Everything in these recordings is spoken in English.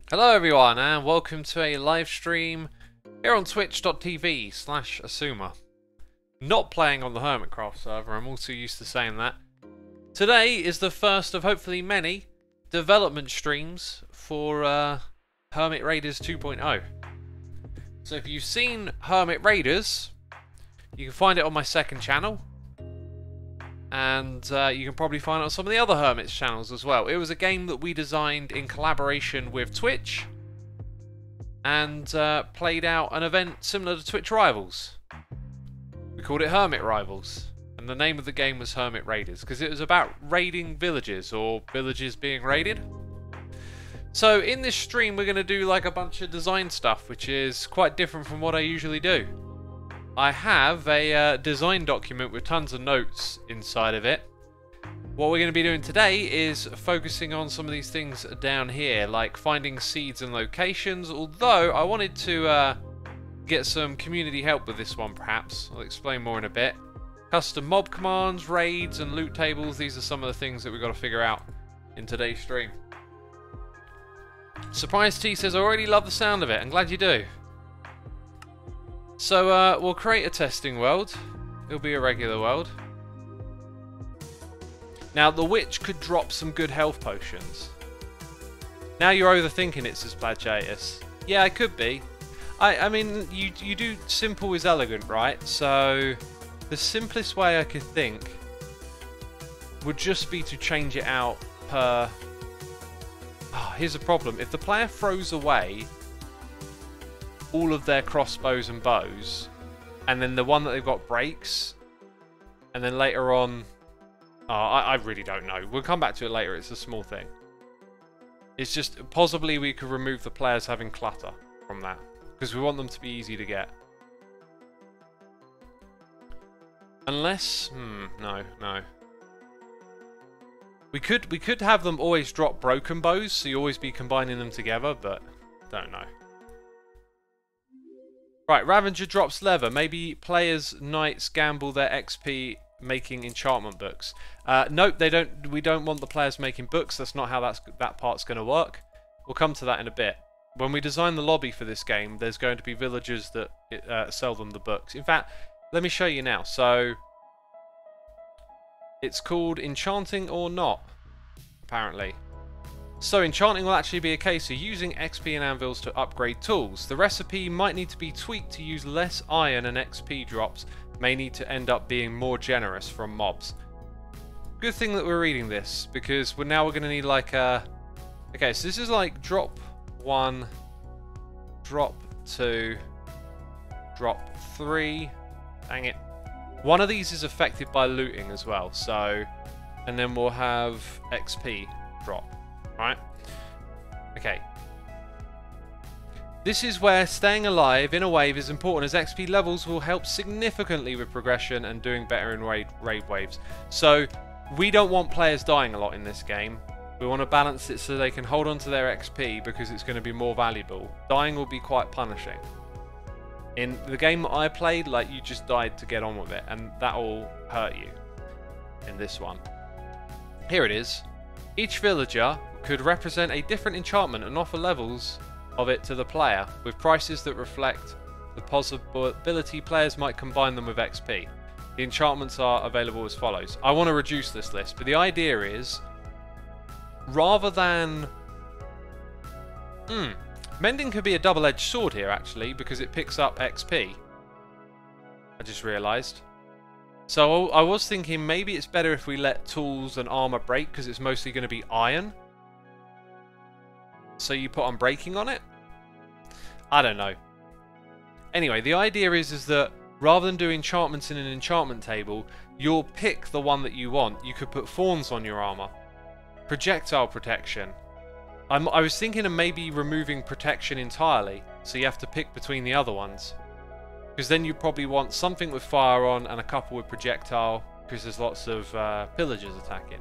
Hello everyone and welcome to a live stream here on twitch.tv/Asuma. Not playing on the Hermitcraft server, I'm also used to saying that. Today is the first of hopefully many development streams for Hermit Raiders 2.0. So if you've seen Hermit Raiders, you can find it on my second channel. And you can probably find it on some of the other Hermit's channels as well. It was a game that we designed in collaboration with Twitch and played out an event similar to Twitch Rivals. We called it Hermit Rivals, and the name of the game was Hermit Raiders because it was about raiding villages or villages being raided. So in this stream we're going to do like a bunch of design stuff, which is quite different from what I usually do. I have a design document with tons of notes inside of it. What we're going to be doing today is focusing on some of these things down here, like finding seeds and locations, although I wanted to get some community help with this one perhaps. I'll explain more in a bit. Custom mob commands, raids and loot tables, these are some of the things that we've got to figure out in today's stream. Surprise T says, I already love the sound of it, I'm glad you do. So we'll create a testing world. It'll be a regular world. Now the witch could drop some good health potions. Now you're overthinking it, says Badjatus. Yeah, it could be. I mean, you do simple is elegant, right? So the simplest way I could think would just be to change it out per... Oh, here's the problem. If the player throws away all of their crossbows and bows, and then the one that they've got breaks, and then later on... Oh, I really don't know. We'll come back to it later, it's a small thing. It's just, possibly we could remove the players having clutter from that, because we want them to be easy to get. Unless... no. We could have them always drop broken bows, so you always be combining them together, but don't know. Right, Ravager drops leather. Maybe players' knights gamble their XP making enchantment books. Nope, they don't. We don't want the players making books. That's not how that part's going to work. We'll come to that in a bit. When we design the lobby for this game, there's going to be villagers that sell them the books. In fact, let me show you now. So it's called Enchanting or Not, apparently. So enchanting will actually be a case of using XP and anvils to upgrade tools. The recipe might need to be tweaked to use less iron, and XP drops may need to end up being more generous from mobs. Good thing that we're reading this, because we're going to need like a... Okay, so this is like drop 1, drop 2, drop 3. Dang it. One of these is affected by looting as well, so... And then we'll have XP drop. Right? Okay. This is where staying alive in a wave is important, as XP levels will help significantly with progression and doing better in raid waves. So we don't want players dying a lot in this game. We want to balance it so they can hold on to their XP because it's going to be more valuable. Dying will be quite punishing. In the game that I played, like, you just died to get on with it, and that will hurt you in this one. Here it is. Each villager could represent a different enchantment and offer levels of it to the player, with prices that reflect the possibility players might combine them with XP. The enchantments are available as follows. I want to reduce this list, but the idea is, rather than... Mending could be a double-edged sword here, actually, because it picks up XP. I just realised. So I was thinking maybe it's better if we let tools and armor break, because it's mostly going to be iron. So you put on breaking on it? I don't know. Anyway, the idea is that rather than do enchantments in an enchantment table, you'll pick the one that you want. You could put thorns on your armor. Projectile protection. I was thinking of maybe removing protection entirely, so you have to pick between the other ones. Because then you probably want something with fire on and a couple with projectile, because there's lots of pillagers attacking.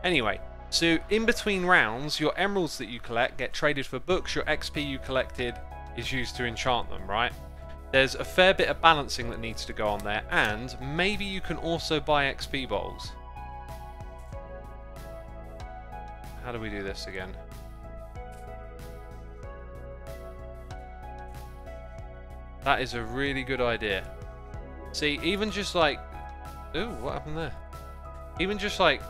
Anyway, so in between rounds, your emeralds that you collect get traded for books, your XP you collected is used to enchant them, right? There's a fair bit of balancing that needs to go on there, and maybe you can also buy XP bowls. How do we do this again? That is a really good idea. See, even just like... Ooh, what happened there? Even just like...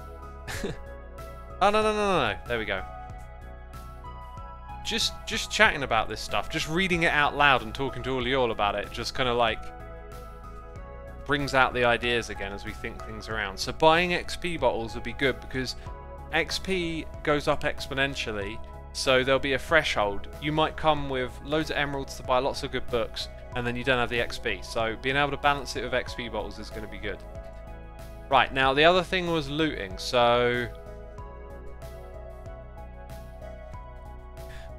Oh, no. There we go. Just chatting about this stuff, just reading it out loud and talking to all y'all about it, just kind of like brings out the ideas again as we think things around. So buying XP bottles would be good because XP goes up exponentially, so there'll be a threshold. You might come with loads of emeralds to buy lots of good books, and then you don't have the XP. So being able to balance it with XP bottles is going to be good. Right, now the other thing was looting. So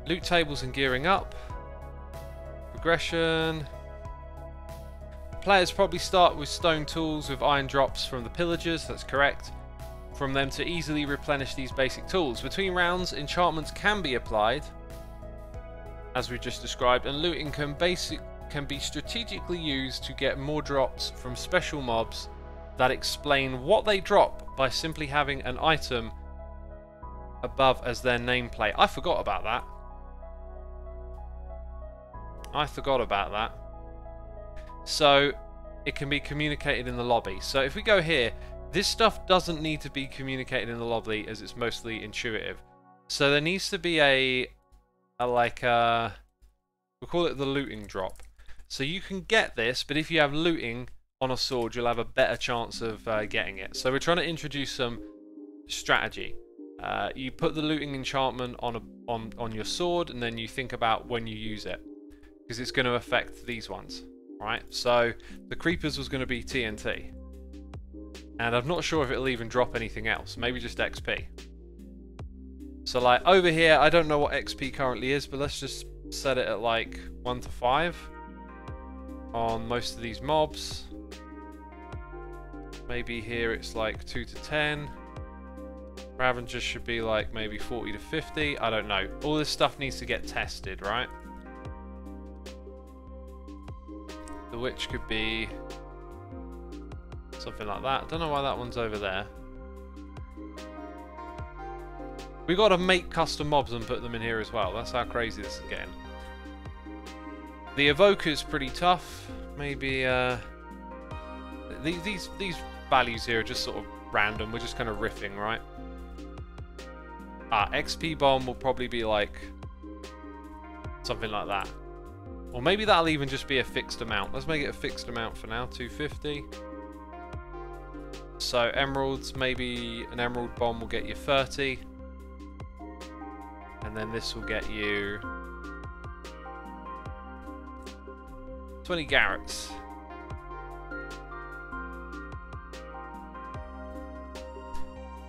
loot tables and gearing up. Progression. Players probably start with stone tools with iron drops from the pillagers, that's correct. From them to easily replenish these basic tools. Between rounds, enchantments can be applied, as we just described, and looting can be strategically used to get more drops from special mobs that explain what they drop by simply having an item above as their nameplate. I forgot about that. So it can be communicated in the lobby. So if we go here, this stuff doesn't need to be communicated in the lobby as it's mostly intuitive. So there needs to be we'll call it the looting drop. So you can get this, but if you have looting on a sword, you'll have a better chance of getting it. So we're trying to introduce some strategy. You put the looting enchantment on your sword, and then you think about when you use it, because it's going to affect these ones, right? So the creepers was going to be TNT, and I'm not sure if it'll even drop anything else. Maybe just XP. So like over here, I don't know what XP currently is, but let's just set it at like 1 to 5 on most of these mobs. Maybe here it's like 2 to 10. Ravager should be like maybe 40 to 50. I don't know. All this stuff needs to get tested, right? The Witch could be something like that. I don't know why that one's over there. We got to make custom mobs and put them in here as well. That's how crazy this is getting. The Evoker's pretty tough. Maybe these values here are just sort of random. We're just kind of riffing, right? XP bomb will probably be like something like that. Or maybe that'll even just be a fixed amount. Let's make it a fixed amount for now, 250. So emeralds, maybe an emerald bomb will get you 30. And then this will get you 20 Garrets.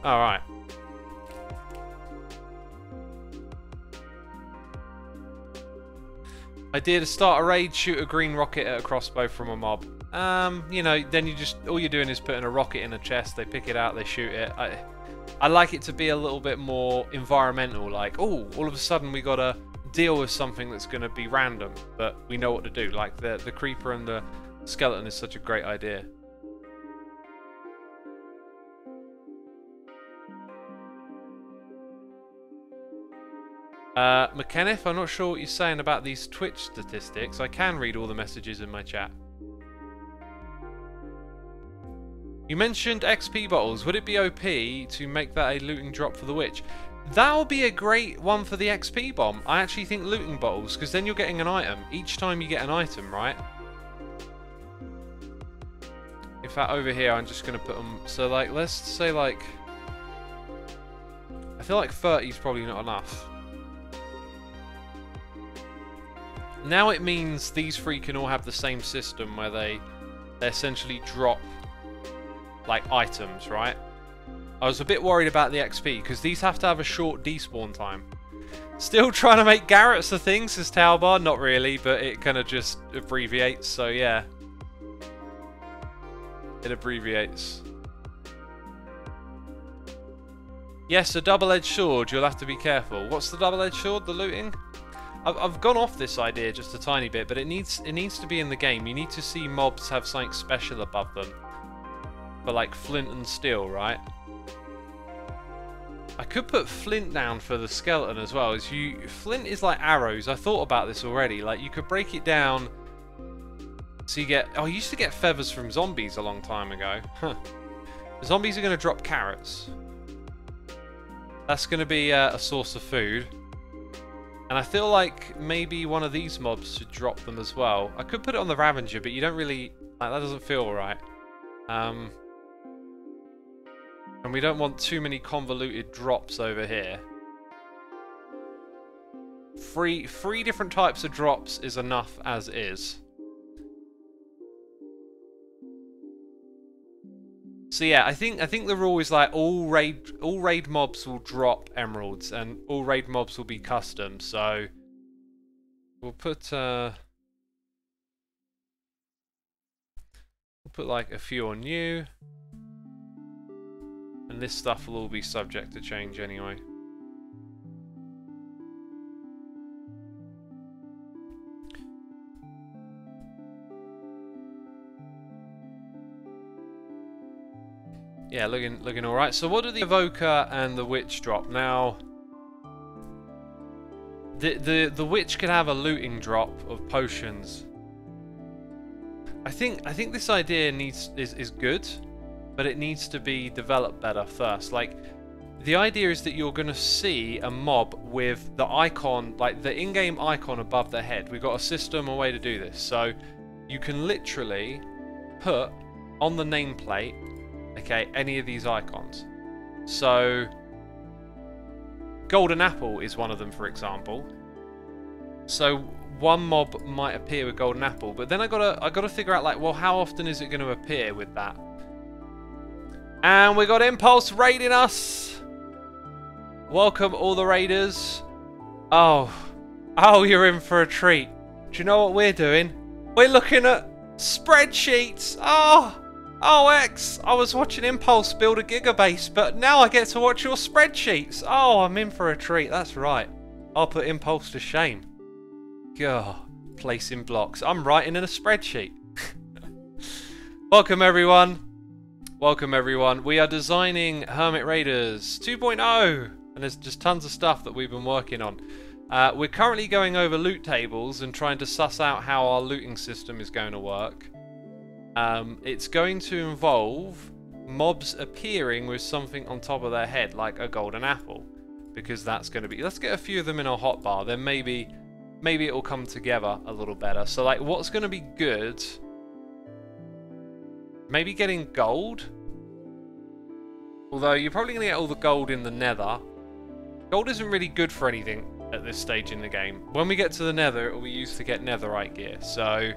Alright. Idea to start a raid, shoot a green rocket at a crossbow from a mob. You know, then all you're doing is putting a rocket in a chest, they pick it out, they shoot it. I like it to be a little bit more environmental, like, oh, all of a sudden we gotta deal with something that's gonna be random, but we know what to do. Like the creeper and the skeleton is such a great idea. McKenneth, I'm not sure what you're saying about these Twitch statistics. I can read all the messages in my chat. You mentioned XP bottles. Would it be OP to make that a looting drop for the Witch? That would be a great one for the XP bomb. I actually think looting bottles, because then you're getting an item. Each time you get an item, right? In fact, over here, I'm just going to put them... So, like, let's say, like... I feel like 30 is probably not enough. Now it means these three can all have the same system where they essentially drop like items, right? I was a bit worried about the XP because these have to have a short despawn time. Still trying to make Garrets a thing, says Talbar. Not really, but it kind of just abbreviates, so yeah. It abbreviates. Yes, a double-edged sword. You'll have to be careful. What's the double-edged sword? The looting? I've gone off this idea just a tiny bit, but it needs to be in the game. You need to see mobs have something special above them. For like flint and steel, right? I could put flint down for the skeleton as well. Flint is like arrows. I thought about this already. Like you could break it down So you get... Oh, you used to get feathers from zombies a long time ago. Huh. The zombies are going to drop carrots. That's going to be a source of food. And I feel like maybe one of these mobs should drop them as well. I could put it on the Ravager, but you don't really... Like, that doesn't feel right. And we don't want too many convoluted drops over here. Three different types of drops is enough as is. So yeah, I think the rule is like all raid mobs will drop emeralds and all raid mobs will be custom. So we'll put like a few on you, and this stuff will all be subject to change anyway. Yeah, looking all right. So what do the Evoker and the Witch drop now? The Witch can have a looting drop of potions. I think this idea is good, but it needs to be developed better first. Like, the idea is that you're going to see a mob with the icon, like the in-game icon above their head. We've got a system, a way to do this. So you can literally put on the nameplate, okay, any of these icons. So Golden Apple is one of them, for example. So one mob might appear with Golden Apple, but then I gotta figure out, like, well, how often is it going to appear with that? And we got Impulse raiding us. Welcome all the raiders. Oh, you're in for a treat. Do you know what we're doing? We're looking at spreadsheets. Oh, X, I was watching Impulse build a gigabase, but now I get to watch your spreadsheets. Oh, I'm in for a treat. That's right. I'll put Impulse to shame. Gah, placing blocks. I'm writing in a spreadsheet. Welcome, everyone. Welcome, everyone. We are designing Hermit Raiders 2.0, and there's just tons of stuff that we've been working on. We're currently going over loot tables and trying to suss out how our looting system is going to work. It's going to involve mobs appearing with something on top of their head, like a golden apple, because that's going to be... Let's get a few of them in our hotbar, then maybe it will come together a little better. So, like, what's going to be good? Maybe getting gold? Although, you're probably going to get all the gold in the nether. Gold isn't really good for anything at this stage in the game. When we get to the nether, it will be used to get netherite gear, so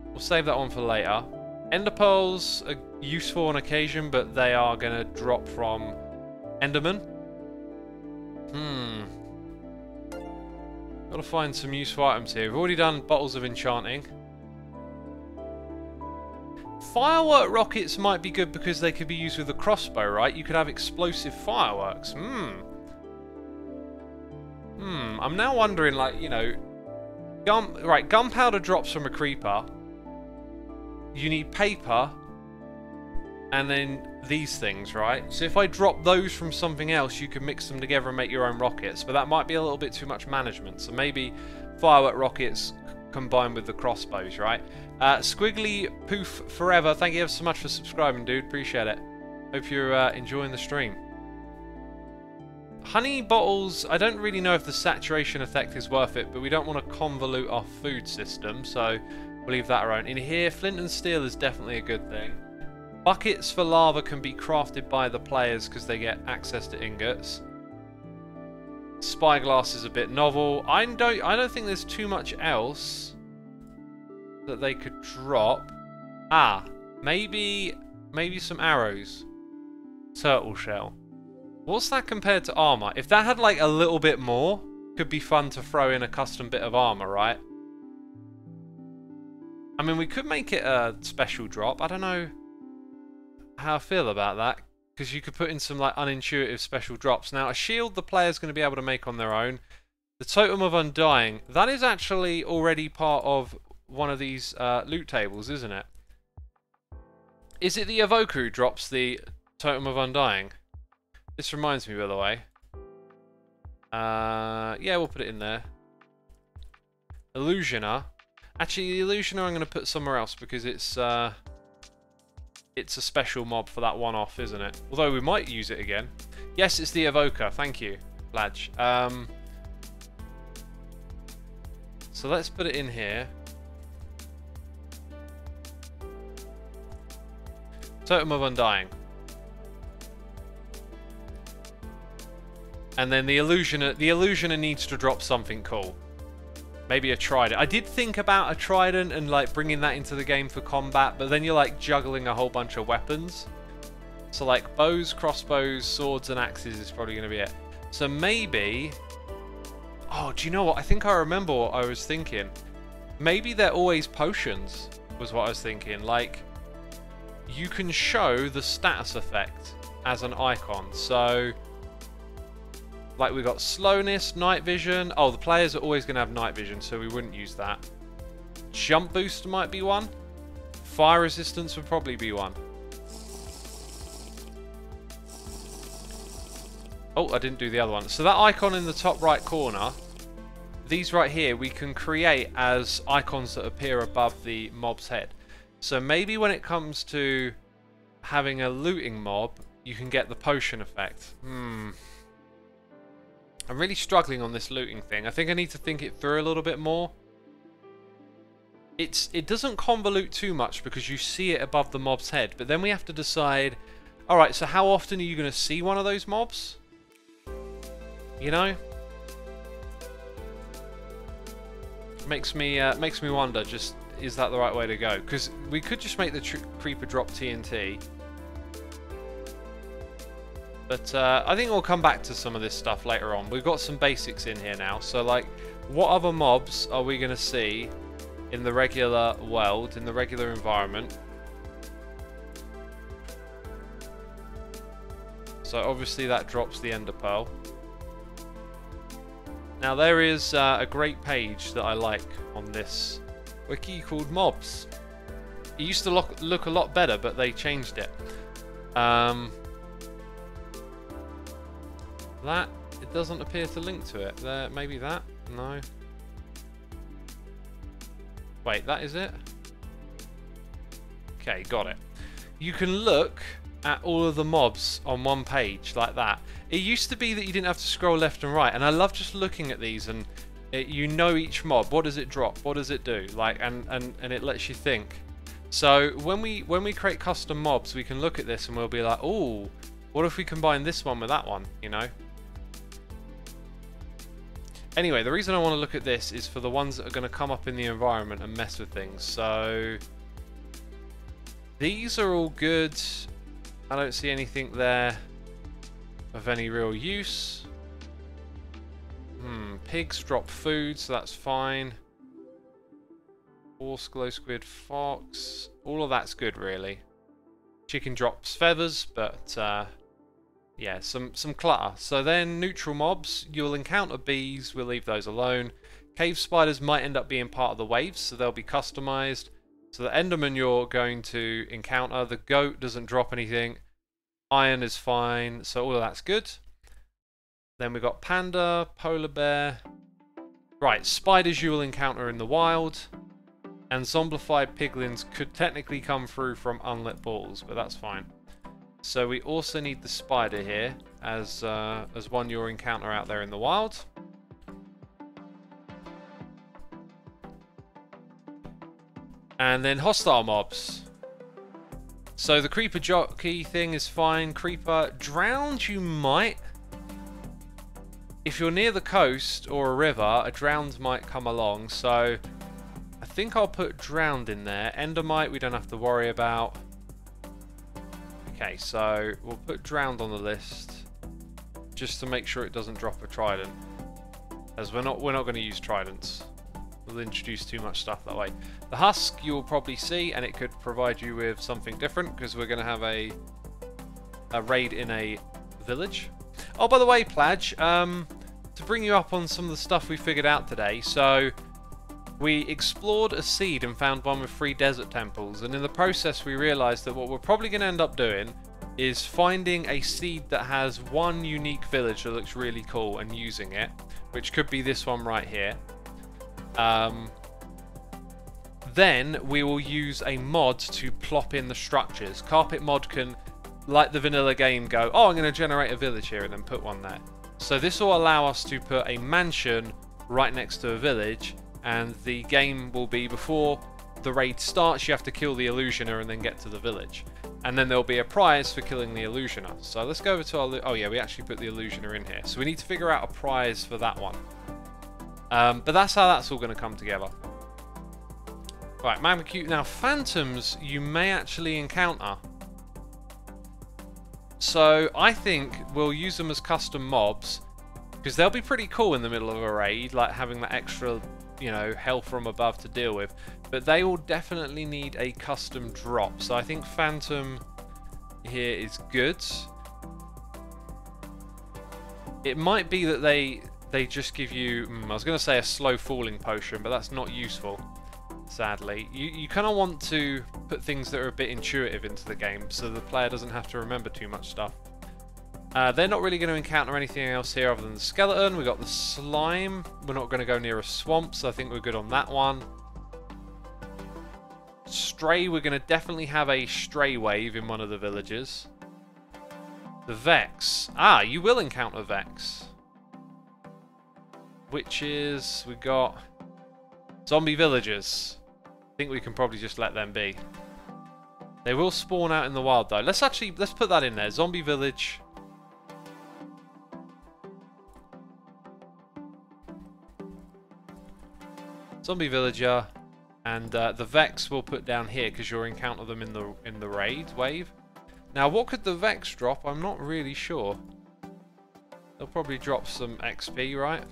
we'll save that one for later. Ender pearls are useful on occasion, but they are going to drop from Enderman. Gotta find some useful items here. We've already done bottles of enchanting. Firework rockets might be good because they could be used with a crossbow, right? You could have explosive fireworks. I'm now wondering, like, you know, gunpowder drops from a creeper. You need paper, and then these things, right? So if I drop those from something else, you can mix them together and make your own rockets, but that might be a little bit too much management. So maybe firework rockets combined with the crossbows, right? Squiggly Poof Forever, thank you ever so much for subscribing, dude. Appreciate it. Hope you're enjoying the stream. Honey bottles, I don't really know if the saturation effect is worth it, but we don't want to convolute our food system, so we'll leave that around. In here, flint and steel is definitely a good thing. Buckets for lava can be crafted by the players because they get access to ingots. Spyglass is a bit novel. I don't think there's too much else that they could drop. Maybe some arrows. Turtle shell. What's that compared to armor? If that had like a little bit more, could be fun to throw in a custom bit of armor, right? I mean, we could make it a special drop. I don't know how I feel about that, because you could put in some like unintuitive special drops. Now, a shield the player's going to be able to make on their own. The Totem of Undying, that is actually already part of one of these loot tables, isn't it? Is it the Evoker who drops the Totem of Undying? This reminds me, by the way. Yeah, we'll put it in there. Illusioner. Actually, the Illusioner I'm going to put somewhere else because it's a special mob for that one-off, isn't it? Although we might use it again. Yes, it's the Evoker. Thank you, Ladge. So let's put it in here. Totem of Undying. And then the Illusioner needs to drop something cool. Maybe a trident. I did think about a trident and like bringing that into the game for combat, but then you're like juggling a whole bunch of weapons. So like bows, crossbows, swords and axes is probably going to be it. So maybe... Oh, do you know what? I think I remember what I was thinking. Maybe they're always potions, was what I was thinking. Like, you can show the status effect as an icon. So... Like we got slowness, night vision. Oh, the players are always going to have night vision, so we wouldn't use that. Jump boost might be one. Fire resistance would probably be one. Oh, I didn't do the other one. So that icon in the top right corner, these right here, we can create as icons that appear above the mob's head. So maybe when it comes to having a looting mob, you can get the potion effect. I'm really struggling on this looting thing. I think I need to think it through a little bit more. It doesn't convolute too much because you see it above the mob's head, but then we have to decide, alright, so how often are you going to see one of those mobs? You know? Makes me wonder, just, is that the right way to go? Because we could just make the Creeper drop TNT. But I think we'll come back to some of this stuff later on. We've got some basics in here now. So, like, what other mobs are we going to see in the regular world, in the regular environment? So, obviously, that drops the Ender Pearl. Now, there is a great page that I like on this wiki called Mobs. It used to look a lot better, but they changed it. That, it doesn't appear to link to it. There, maybe that? No. Wait, that is it? Okay, got it. You can look at all of the mobs on one page like that. It used to be that you didn't have to scroll left and right, and I love just looking at these and you know each mob. What does it drop? What does it do? Like, and it lets you think. So when we create custom mobs, we can look at this and we'll be like, oh, what if we combine this one with that one? You know. Anyway, the reason I want to look at this is for the ones that are going to come up in the environment and mess with things. So these are all good. I don't see anything there of any real use. Pigs drop food, so that's fine. Horse, glow squid, fox. All of that's good, really. Chicken drops feathers, but yeah, some clutter. So then neutral mobs, you'll encounter bees, we'll leave those alone. Cave spiders might end up being part of the waves, so they'll be customized. So the Enderman you're going to encounter, the goat doesn't drop anything. Iron is fine, so all of that's good. Then we've got panda, polar bear. Right, spiders you will encounter in the wild. And zombified piglins could technically come through from unlit portals, but that's fine. So we also need the spider here as one you'll encounter out there in the wild. And then hostile mobs. So the creeper jockey thing is fine. Creeper drowned you might. If you're near the coast or a river, a drowned might come along. So I think I'll put drowned in there. Endermite we don't have to worry about. Okay, so we'll put drowned on the list just to make sure it doesn't drop a trident, as we're not going to use tridents. We'll introduce too much stuff that way. The husk you'll probably see, and it could provide you with something different because we're going to have a raid in a village. Oh, by the way, Plage, to bring you up on some of the stuff we figured out today. So we explored a seed and found one with 3 desert temples, and in the process we realized that what we're probably going to end up doing is finding a seed that has one unique village that looks really cool and using it, which could be this one right here. Then we will use a mod to plop in the structures. Carpet mod can, like the vanilla game, go, oh, I'm going to generate a village here and then put one there. So this will allow us to put a mansion right next to a village, and the game will be, before the raid starts, you have to kill the illusioner and then get to the village. And then there'll be a prize for killing the illusioner. So let's go over to our... Oh yeah, we actually put the illusioner in here. So we need to figure out a prize for that one. But that's how that's all going to come together. Right, Magma Cube. Now, phantoms you may actually encounter. So I think we'll use them as custom mobs, because they'll be pretty cool in the middle of a raid, like having that extra, you know, hell from above to deal with. But they will definitely need a custom drop. So I think phantom here is good. It might be that they just give you, I was going to say a slow falling potion, but that's not useful. Sadly, you kind of want to put things that are a bit intuitive into the game so the player doesn't have to remember too much stuff. They're not really going to encounter anything else here other than the skeleton. We've got the slime. We're not going to go near a swamp, so I think we're good on that one. Stray, we're going to definitely have a stray wave in one of the villages. The Vex. Ah, you will encounter Vex. Which is, we got zombie villagers. I think we can probably just let them be. They will spawn out in the wild though. Let's put that in there. Zombie village. Zombie villager, and the Vex we'll put down here because you'll encounter them in the raid wave. Now, what could the Vex drop? I'm not really sure. They'll probably drop some XP, right?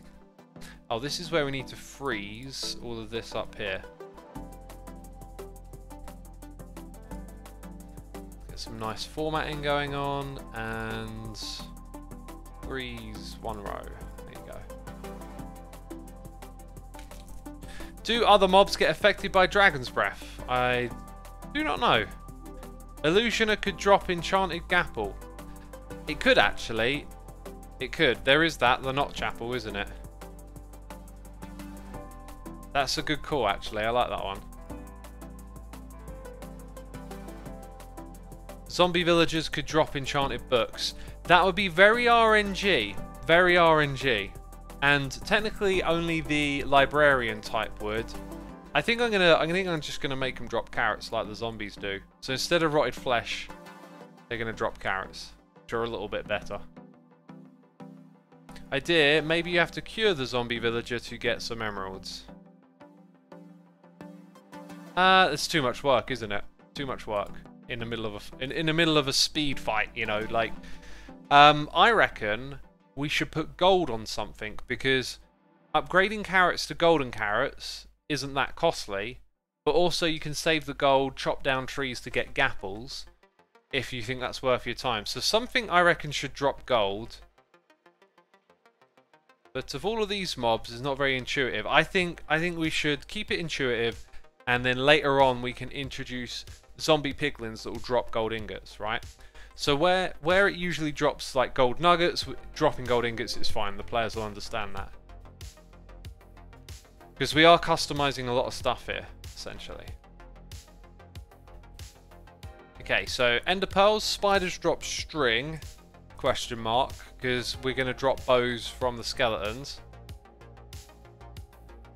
Oh, this is where we need to freeze all of this up here. Get some nice formatting going on, and freeze one row. There you go. Do other mobs get affected by Dragon's Breath? I do not know. Illusioner could drop Enchanted Gapple. It could actually. It could. There is that, the Notch Apple, isn't it? That's a good call, actually. I like that one. Zombie villagers could drop enchanted books. That would be very RNG. Very RNG. And technically only the librarian type would. I think I'm just gonna make them drop carrots like the zombies do. So instead of rotted flesh, they're gonna drop carrots, which are a little bit better. Idea, maybe you have to cure the zombie villager to get some emeralds. It's too much work, isn't it? Too much work in the middle of a speed fight, you know, like I reckon we should put gold on something, because upgrading carrots to golden carrots isn't that costly, but also you can save the gold, chop down trees to get gapples if you think that's worth your time. So something I reckon should drop gold. But of all of these mobs, it's not very intuitive. I think we should keep it intuitive, and then later on we can introduce zombie piglins that will drop gold ingots, right? So where it usually drops like gold nuggets, dropping gold ingots is fine. The players will understand that. Because we are customizing a lot of stuff here, essentially. Okay, so ender pearls, spiders drop string, question mark, because we're going to drop bows from the skeletons.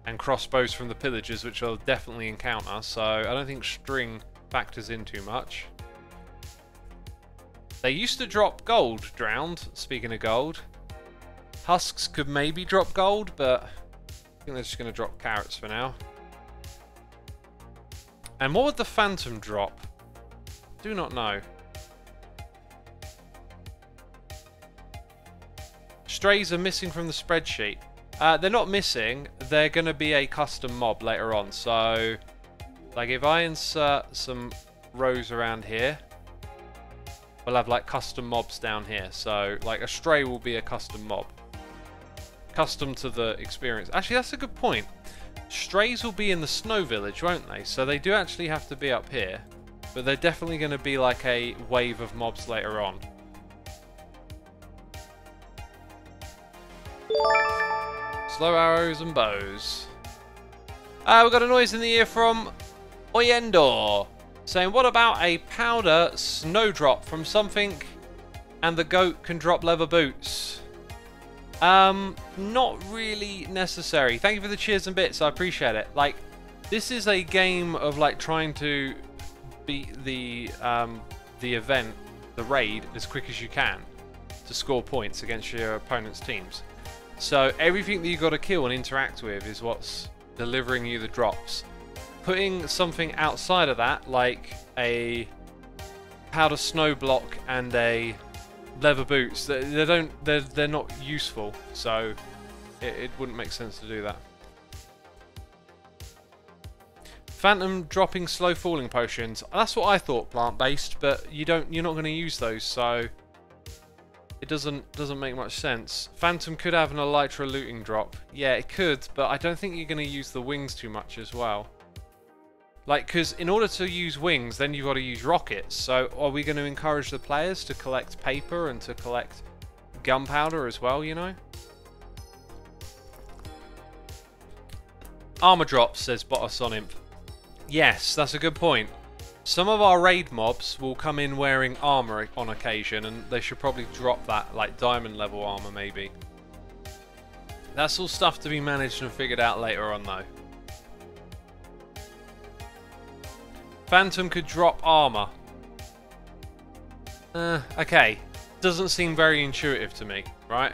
And crossbows from the pillagers, which I'll definitely encounter, so I don't think string factors in too much. They used to drop gold, drowned, speaking of gold. Husks could maybe drop gold, but I think they're just going to drop carrots for now. And what would the phantom drop? Do not know. Strays are missing from the spreadsheet. They're not missing. They're going to be a custom mob later on. So, like if I insert some rows around here, we'll have like custom mobs down here. So, like a stray will be a custom mob. Custom to the experience. Actually, that's a good point. Strays will be in the snow village, won't they? So they do actually have to be up here. But they're definitely going to be like a wave of mobs later on. Slow arrows and bows. We've got a noise in the ear from Oyendor saying, what about a powder snowdrop from something and the goat can drop leather boots? Not really necessary. Thank you for the cheers and bits, I appreciate it. Like, this is a game of like trying to beat the event, the raid, as quick as you can to score points against your opponent's teams. So everything that you got to kill and interact with is what's delivering you the drops. Putting something outside of that, like a powder snow block and a leather boots, they're not useful, so it wouldn't make sense to do that. Phantom dropping slow falling potions. That's what I thought, plant based, but you're not going to use those, so it doesn't make much sense. Phantom could have an elytra looting drop. Yeah, it could, but I don't think you're going to use the wings too much as well. Like, because in order to use wings, then you've got to use rockets. So are we going to encourage the players to collect paper and to collect gunpowder as well, you know? Armor drops, says Botasonimp. Yes, that's a good point. Some of our raid mobs will come in wearing armor on occasion, and they should probably drop that, like diamond level armor maybe. That's all stuff to be managed and figured out later on though. Phantom could drop armor. Okay. Doesn't seem very intuitive to me, right?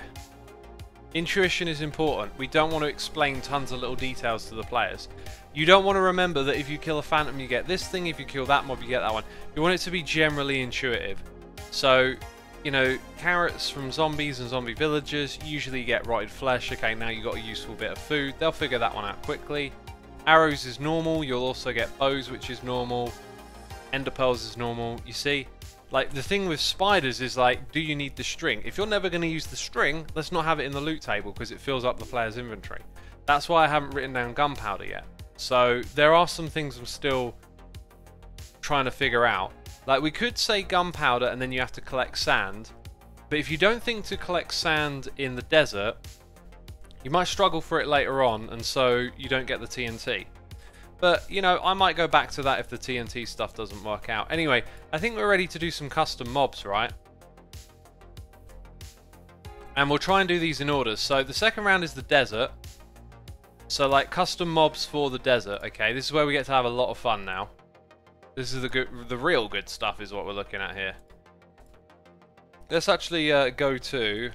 Intuition is important. We don't want to explain tons of little details to the players. You don't want to remember that if you kill a Phantom you get this thing, if you kill that mob you get that one. You want it to be generally intuitive. So, you know, carrots from zombies and zombie villagers usually get rotted flesh. Okay, now you got a useful bit of food. They'll figure that one out quickly. Arrows is normal. You'll also get bows, which is normal. Ender pearls is normal. You see? Like, the thing with spiders is, like, do you need the string? If you're never going to use the string, let's not have it in the loot table because it fills up the player's inventory. That's why I haven't written down gunpowder yet. So, there are some things I'm still trying to figure out. Like, we could say gunpowder and then you have to collect sand. But if you don't think to collect sand in the desert, you might struggle for it later on, and so you don't get the TNT. But, you know, I might go back to that if the TNT stuff doesn't work out. Anyway, I think we're ready to do some custom mobs, right? And we'll try and do these in orders. So the second round is the desert. So, like, custom mobs for the desert. Okay, this is where we get to have a lot of fun now. This is the real good stuff is what we're looking at here. Let's actually go to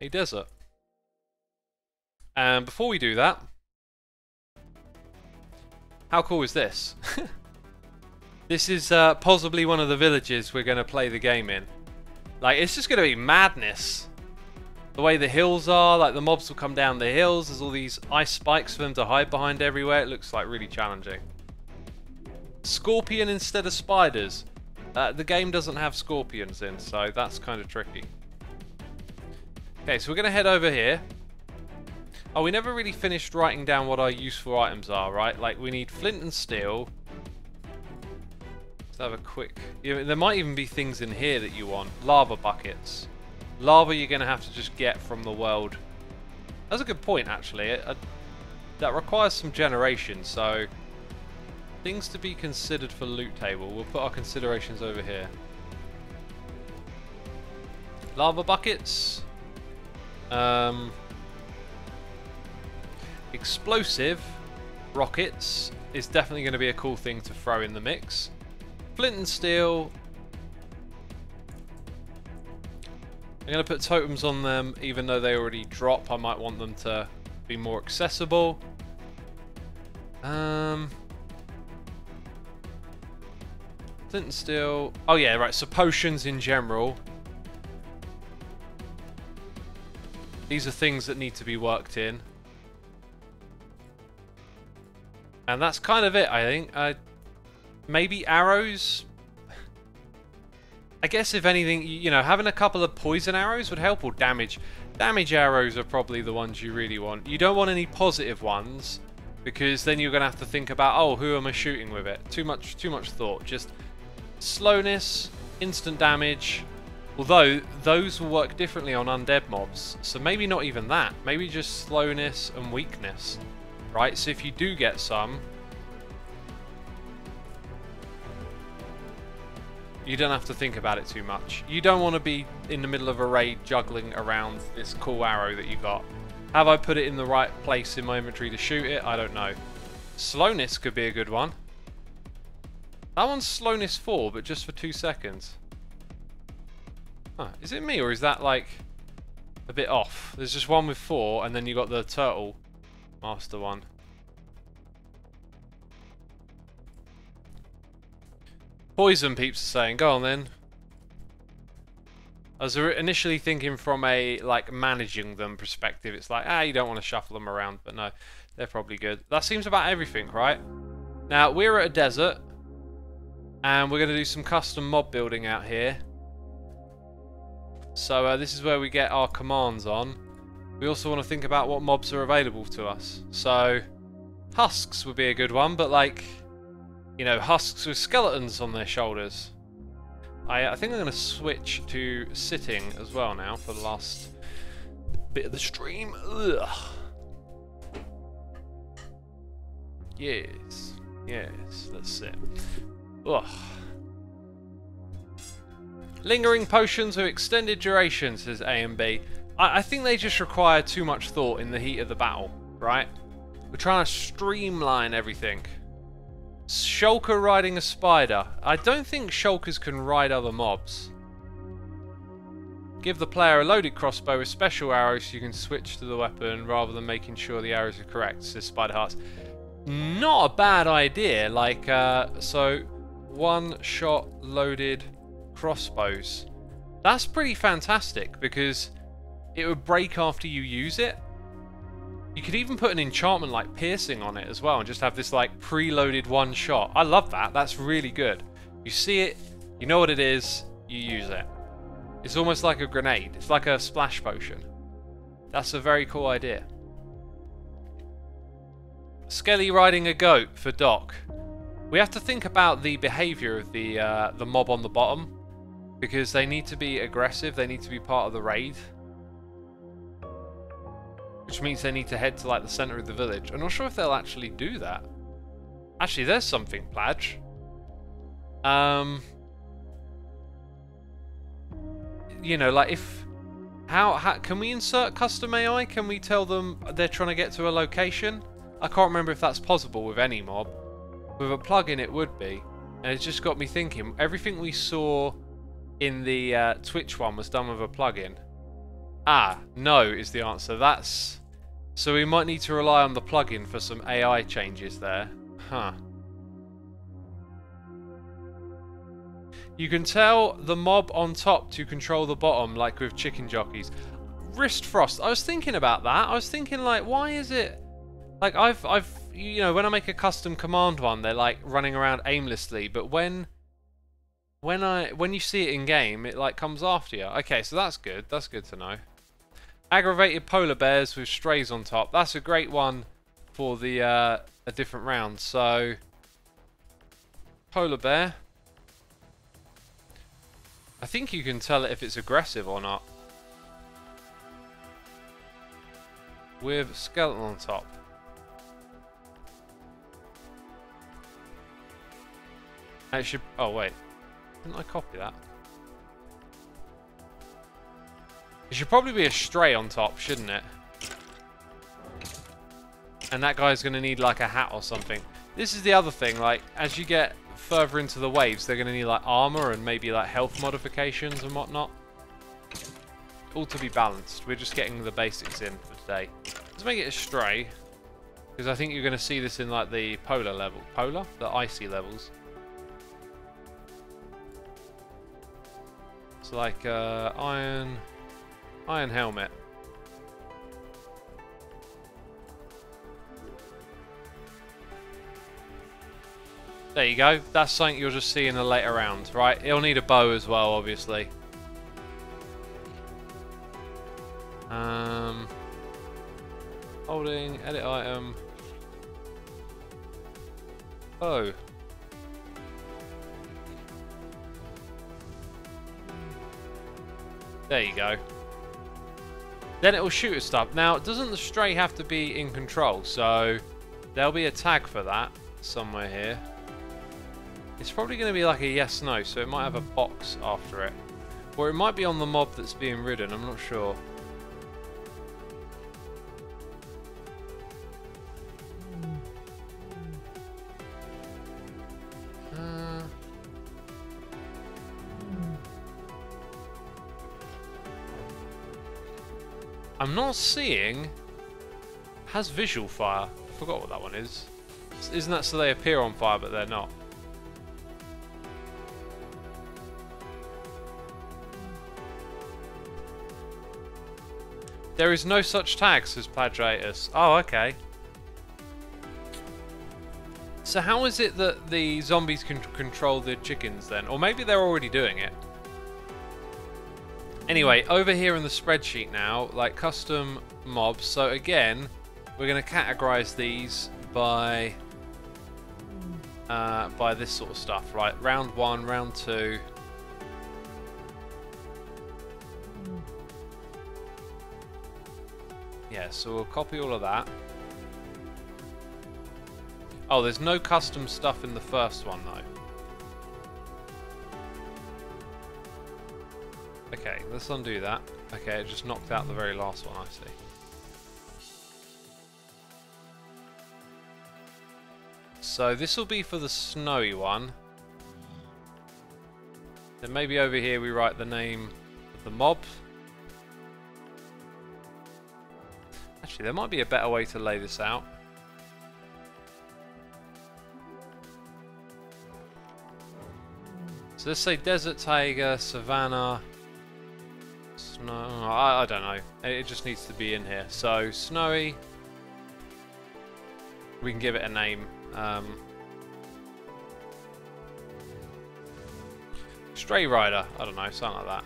a desert. And before we do that, how cool is this? This is possibly one of the villages we're going to play the game in. Like, it's just going to be madness. The way the hills are, like the mobs will come down the hills. There's all these ice spikes for them to hide behind everywhere. It looks like really challenging. Scorpion instead of spiders. The game doesn't have scorpions in, so that's kind of tricky. Okay, so we're going to head over here. Oh, we never really finished writing down what our useful items are, right? Like, we need flint and steel. Let's have a quick... there might even be things in here that you want. Lava buckets. Lava you're going to have to just get from the world. That's a good point, actually. That requires some generation, so... things to be considered for loot table. We'll put our considerations over here. Lava buckets. Explosive rockets is definitely going to be a cool thing to throw in the mix. Flint and steel. I'm going to put totems on them, even though they already drop. I might want them to be more accessible. Flint and steel. Oh yeah, right. So potions in general. These are things that need to be worked in. And that's kind of it, I think. Maybe arrows? I guess if anything, you know, having a couple of poison arrows would help, or damage. Damage arrows are probably the ones you really want. You don't want any positive ones, because then you're going to have to think about, oh, who am I shooting with it? Too much thought. Just slowness, instant damage. Although, those will work differently on undead mobs. So maybe not even that. Maybe just slowness and weakness. Right, so if you do get some, You don't have to think about it too much. You don't want to be in the middle of a raid juggling around this cool arrow that you got. Have I put it in the right place in my inventory to shoot it? I don't know. Slowness could be a good one. That one's slowness 4, but just for 2 seconds. Huh, is it me, or is that like a bit off? There's just one with 4, and then you got the turtle master one. Poison peeps are saying, go on then. I was initially thinking from a like managing them perspective. It's like, you don't want to shuffle them around, but no, they're probably good. That seems about everything, right? Now we're at a desert, and we're going to do some custom mob building out here. So this is where we get our commands on. We also want to think about what mobs are available to us. So husks would be a good one, but like, you know, husks with skeletons on their shoulders. I think I'm going to switch to sitting as well now for the last bit of the stream. Ugh. Yes, let's sit. Ugh. Lingering potions with extended duration, says A and B. I think they just require too much thought in the heat of the battle, right? We're trying to streamline everything. Shulker riding a spider. I don't think shulkers can ride other mobs. Give the player a loaded crossbow with special arrows so you can switch to the weapon rather than making sure the arrows are correct, says Spider Hearts. Not a bad idea. Like, so one-shot loaded crossbows. That's pretty fantastic because it would break after you use it. You could even put an enchantment like piercing on it as well and just have this like preloaded one shot. I love that. That's really good. You see it, you know what it is, you use it. It's almost like a grenade. It's like a splash potion. That's a very cool idea. Skelly riding a goat for Doc. We have to think about the behavior of the mob on the bottom because they need to be aggressive. They need to be part of the raid. Which means they need to head to like the center of the village. I'm not sure if they'll actually do that. Actually, there's something, Pladge. You know, like if... How can we insert custom AI? Can we tell them they're trying to get to a location? I can't remember if that's possible with any mob. With a plugin it would be. And it's just got me thinking, everything we saw in the Twitch one was done with a plugin. No is the answer. That's... So we might need to rely on the plugin for some AI changes there. Huh. You can tell the mob on top to control the bottom, like with chicken jockeys. Wrist frost. I was thinking about that. I was thinking, like, why is it... Like, you know, when I make a custom command one, they're, like, running around aimlessly. But when you see it in game, it, like, comes after you. Okay, so that's good. That's good to know. Aggravated polar bears with strays on top. That's a great one for the a different round. So, polar bear. I think you can tell it if it's aggressive or not. With skeleton on top. It should... Oh, wait. Didn't I copy that? It should probably be a stray on top, shouldn't it? And that guy's going to need like a hat or something. This is the other thing, like, as you get further into the waves, they're going to need like armor and maybe like health modifications and whatnot. All to be balanced. We're just getting the basics in for today. Let's make it a stray. Because I think you're going to see this in like the polar level. Polar? The icy levels. It's like iron helmet. There you go. That's something you'll just see in a later round, right? It'll need a bow as well, obviously. Holding, edit item. Oh. There you go. Then it will shoot at stuff. Now, doesn't the stray have to be in control? So, there'll be a tag for that somewhere here. It's probably going to be like a yes/no, so it might have a box after it. Or it might be on the mob that's being ridden, I'm not sure. I'm not seeing... Has visual fire. I forgot what that one is. Isn't that so they appear on fire but they're not? There is no such tag, says Plagiatus. Oh, okay. So how is it that the zombies can control the chickens then? Or maybe they're already doing it. Anyway, over here in the spreadsheet now, like custom mobs. So again, we're going to categorize these by this sort of stuff, right? Round 1, round 2. Yeah, so we'll copy all of that. Oh, there's no custom stuff in the first one though. Okay, let's undo that. Okay, it just knocked out the very last one, I see. So this will be for the snowy one. Then maybe over here we write the name of the mob. Actually, there might be a better way to lay this out. So let's say Desert Tiger, Savannah, Snow... I don't know. It just needs to be in here. So, Snowy. We can give it a name. Stray Rider. I don't know, something like that.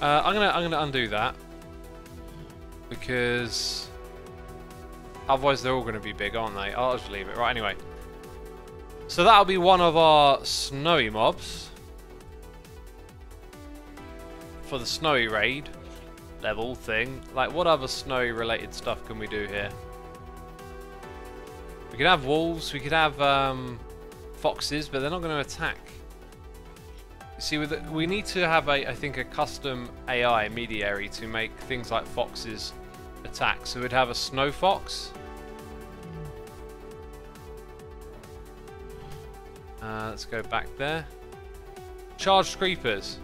I'm gonna undo that because otherwise they're all gonna be big, aren't they? I'll just leave it. Right, anyway. So that'll be one of our snowy mobs for the snowy raid level thing. Like, what other snowy related stuff can we do here? We could have wolves. We could have foxes, but they're not going to attack. See, we need to have I think a custom AI mediary to make things like foxes attack. So we'd have a snow fox. Let's go back there. Charged creepers.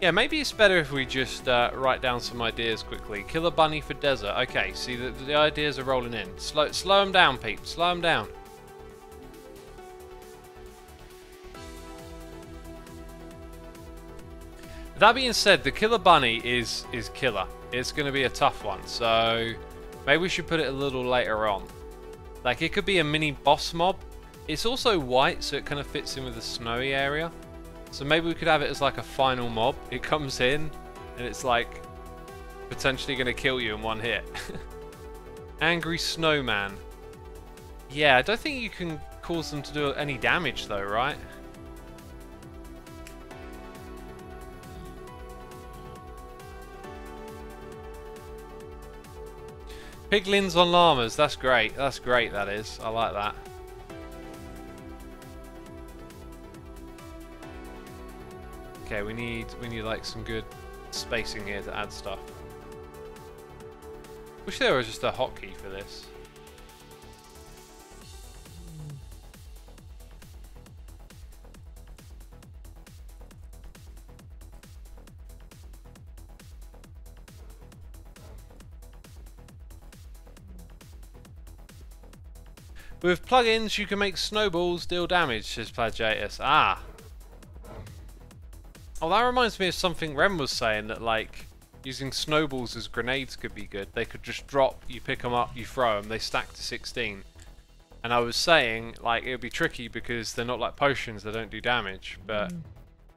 Yeah, maybe it's better if we just write down some ideas quickly. Killer bunny for desert. Okay, see the ideas are rolling in. Slow them down, peeps. Slow them down. That being said, the killer bunny is killer. It's going to be a tough one, so maybe we should put it a little later on. Like, it could be a mini boss mob. It's also white, so it kind of fits in with the snowy area. So maybe we could have it as like a final mob. It comes in, and it's like potentially going to kill you in one hit. Angry snowman. Yeah, I don't think you can cause them to do any damage though, right? Piglins on llamas, that's great. That's great, that is. I like that. Okay, we need like some good spacing here to add stuff. Wish there was just a hotkey for this. With plugins, you can make snowballs deal damage, says Plagiatus. Ah. Oh, that reminds me of something Rem was saying, that like using snowballs as grenades could be good. They could just drop, you pick them up, you throw them, they stack to 16. And I was saying, like, it would be tricky because they're not like potions, they don't do damage. But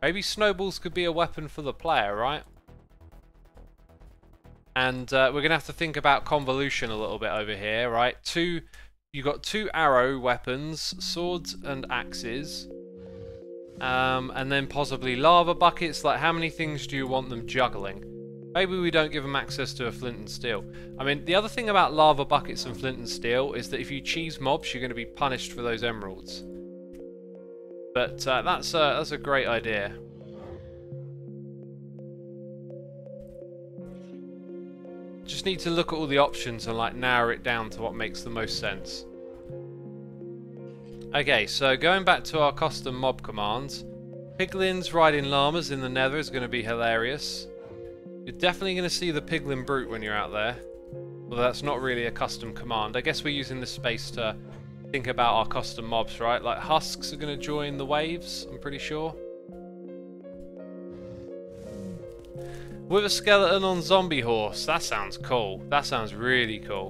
maybe snowballs could be a weapon for the player, right? And we're going to have to think about convolution a little bit over here, right? Two You got 2 arrow weapons, swords and axes, and then possibly lava buckets. Like, how many things do you want them juggling? Maybe we don't give them access to a flint and steel. I mean, the other thing about lava buckets and flint and steel is that if you cheese mobs, you're going to be punished for those emeralds. But that's a great idea. Just need to look at all the options and like narrow it down to what makes the most sense. Okay, so going back to our custom mob commands, piglins riding llamas in the nether is going to be hilarious. You're definitely going to see the piglin brute when you're out there. Although that's not really a custom command. I guess we're using this space to think about our custom mobs, right? Like husks are going to join the waves, I'm pretty sure. With a skeleton on zombie horse. That sounds cool. That sounds really cool.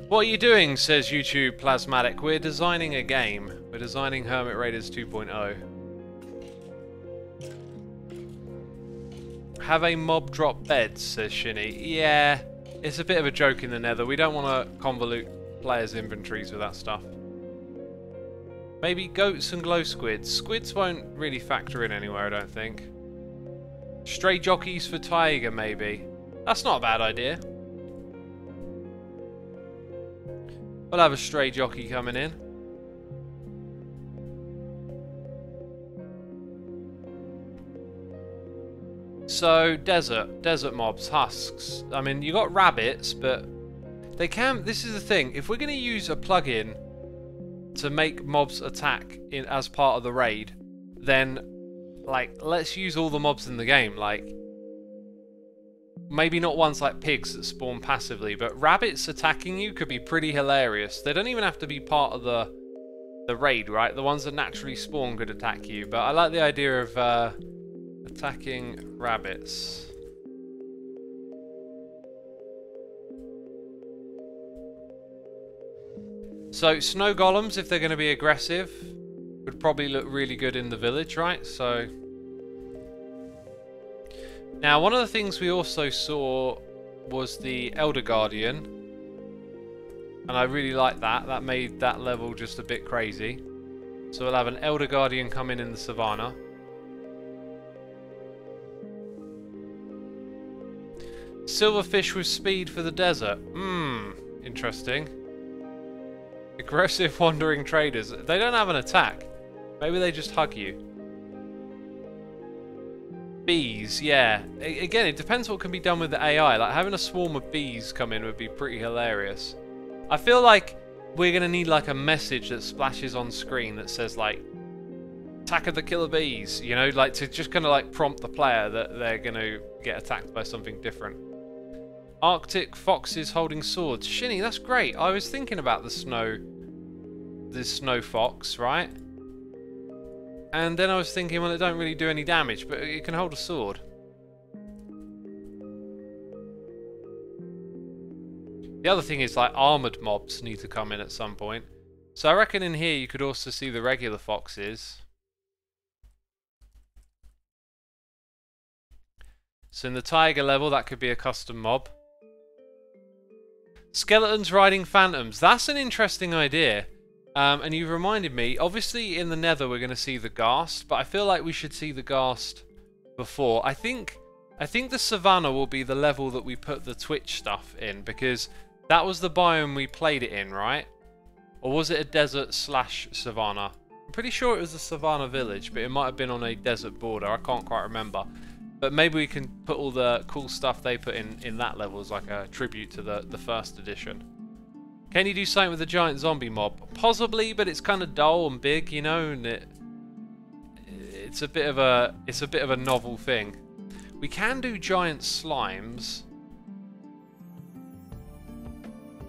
What are you doing, says YouTube Plasmatic. We're designing a game. We're designing Hermit Raiders 2.0. Have a mob drop beds, says Shinny. Yeah, it's a bit of a joke in the nether. We don't want to convolute players' inventories with that stuff. Maybe goats and glow squids. Squids won't really factor in anywhere, I don't think. Stray jockeys for Tiger, maybe. That's not a bad idea. We'll have a stray jockey coming in. So, desert mobs, husks. I mean, you got rabbits, but they can... This is the thing. If we're going to use a plugin to make mobs attack as part of the raid, then, like, let's use all the mobs in the game. Like, maybe not ones like pigs that spawn passively, but rabbits attacking you could be pretty hilarious. They don't even have to be part of the raid, right? The ones that naturally spawn could attack you. But I like the idea of attacking rabbits. So snow golems, if they're going to be aggressive, would probably look really good in the village, right? So now, one of the things we also saw was the Elder Guardian, and I really like that. That made that level just a bit crazy. So we'll have an Elder Guardian come in the savannah. Silverfish with speed for the desert. Interesting. Aggressive wandering traders. They don't have an attack. Maybe they just hug you. Bees, yeah. Again, it depends what can be done with the AI. Like, having a swarm of bees come in would be pretty hilarious. I feel like we're going to need, like, a message that splashes on screen that says, like, attack of the killer bees. You know, like, to just kind of, like, prompt the player that they're going to get attacked by something different. Arctic foxes holding swords. Shinny, that's great. I was thinking about this snow fox, right? And then I was thinking, well, it don't really do any damage, but it can hold a sword. The other thing is, like, armoured mobs need to come in at some point. So I reckon in here you could also see the regular foxes. So in the tiger level, that could be a custom mob. Skeletons riding phantoms. That's an interesting idea. And you've reminded me, obviously in the nether we're going to see the ghast, but I feel like we should see the ghast before. I think the savannah will be the level that we put the Twitch stuff in, because that was the biome we played it in, right? Or was it a desert / savannah? I'm pretty sure it was a savannah village, but it might have been on a desert border. I can't quite remember. But maybe we can put all the cool stuff they put in that level as like a tribute to the first edition. Can you do something with the giant zombie mob? Possibly, but it's kind of dull and big, you know, and it's a bit of a novel thing. We can do giant slimes,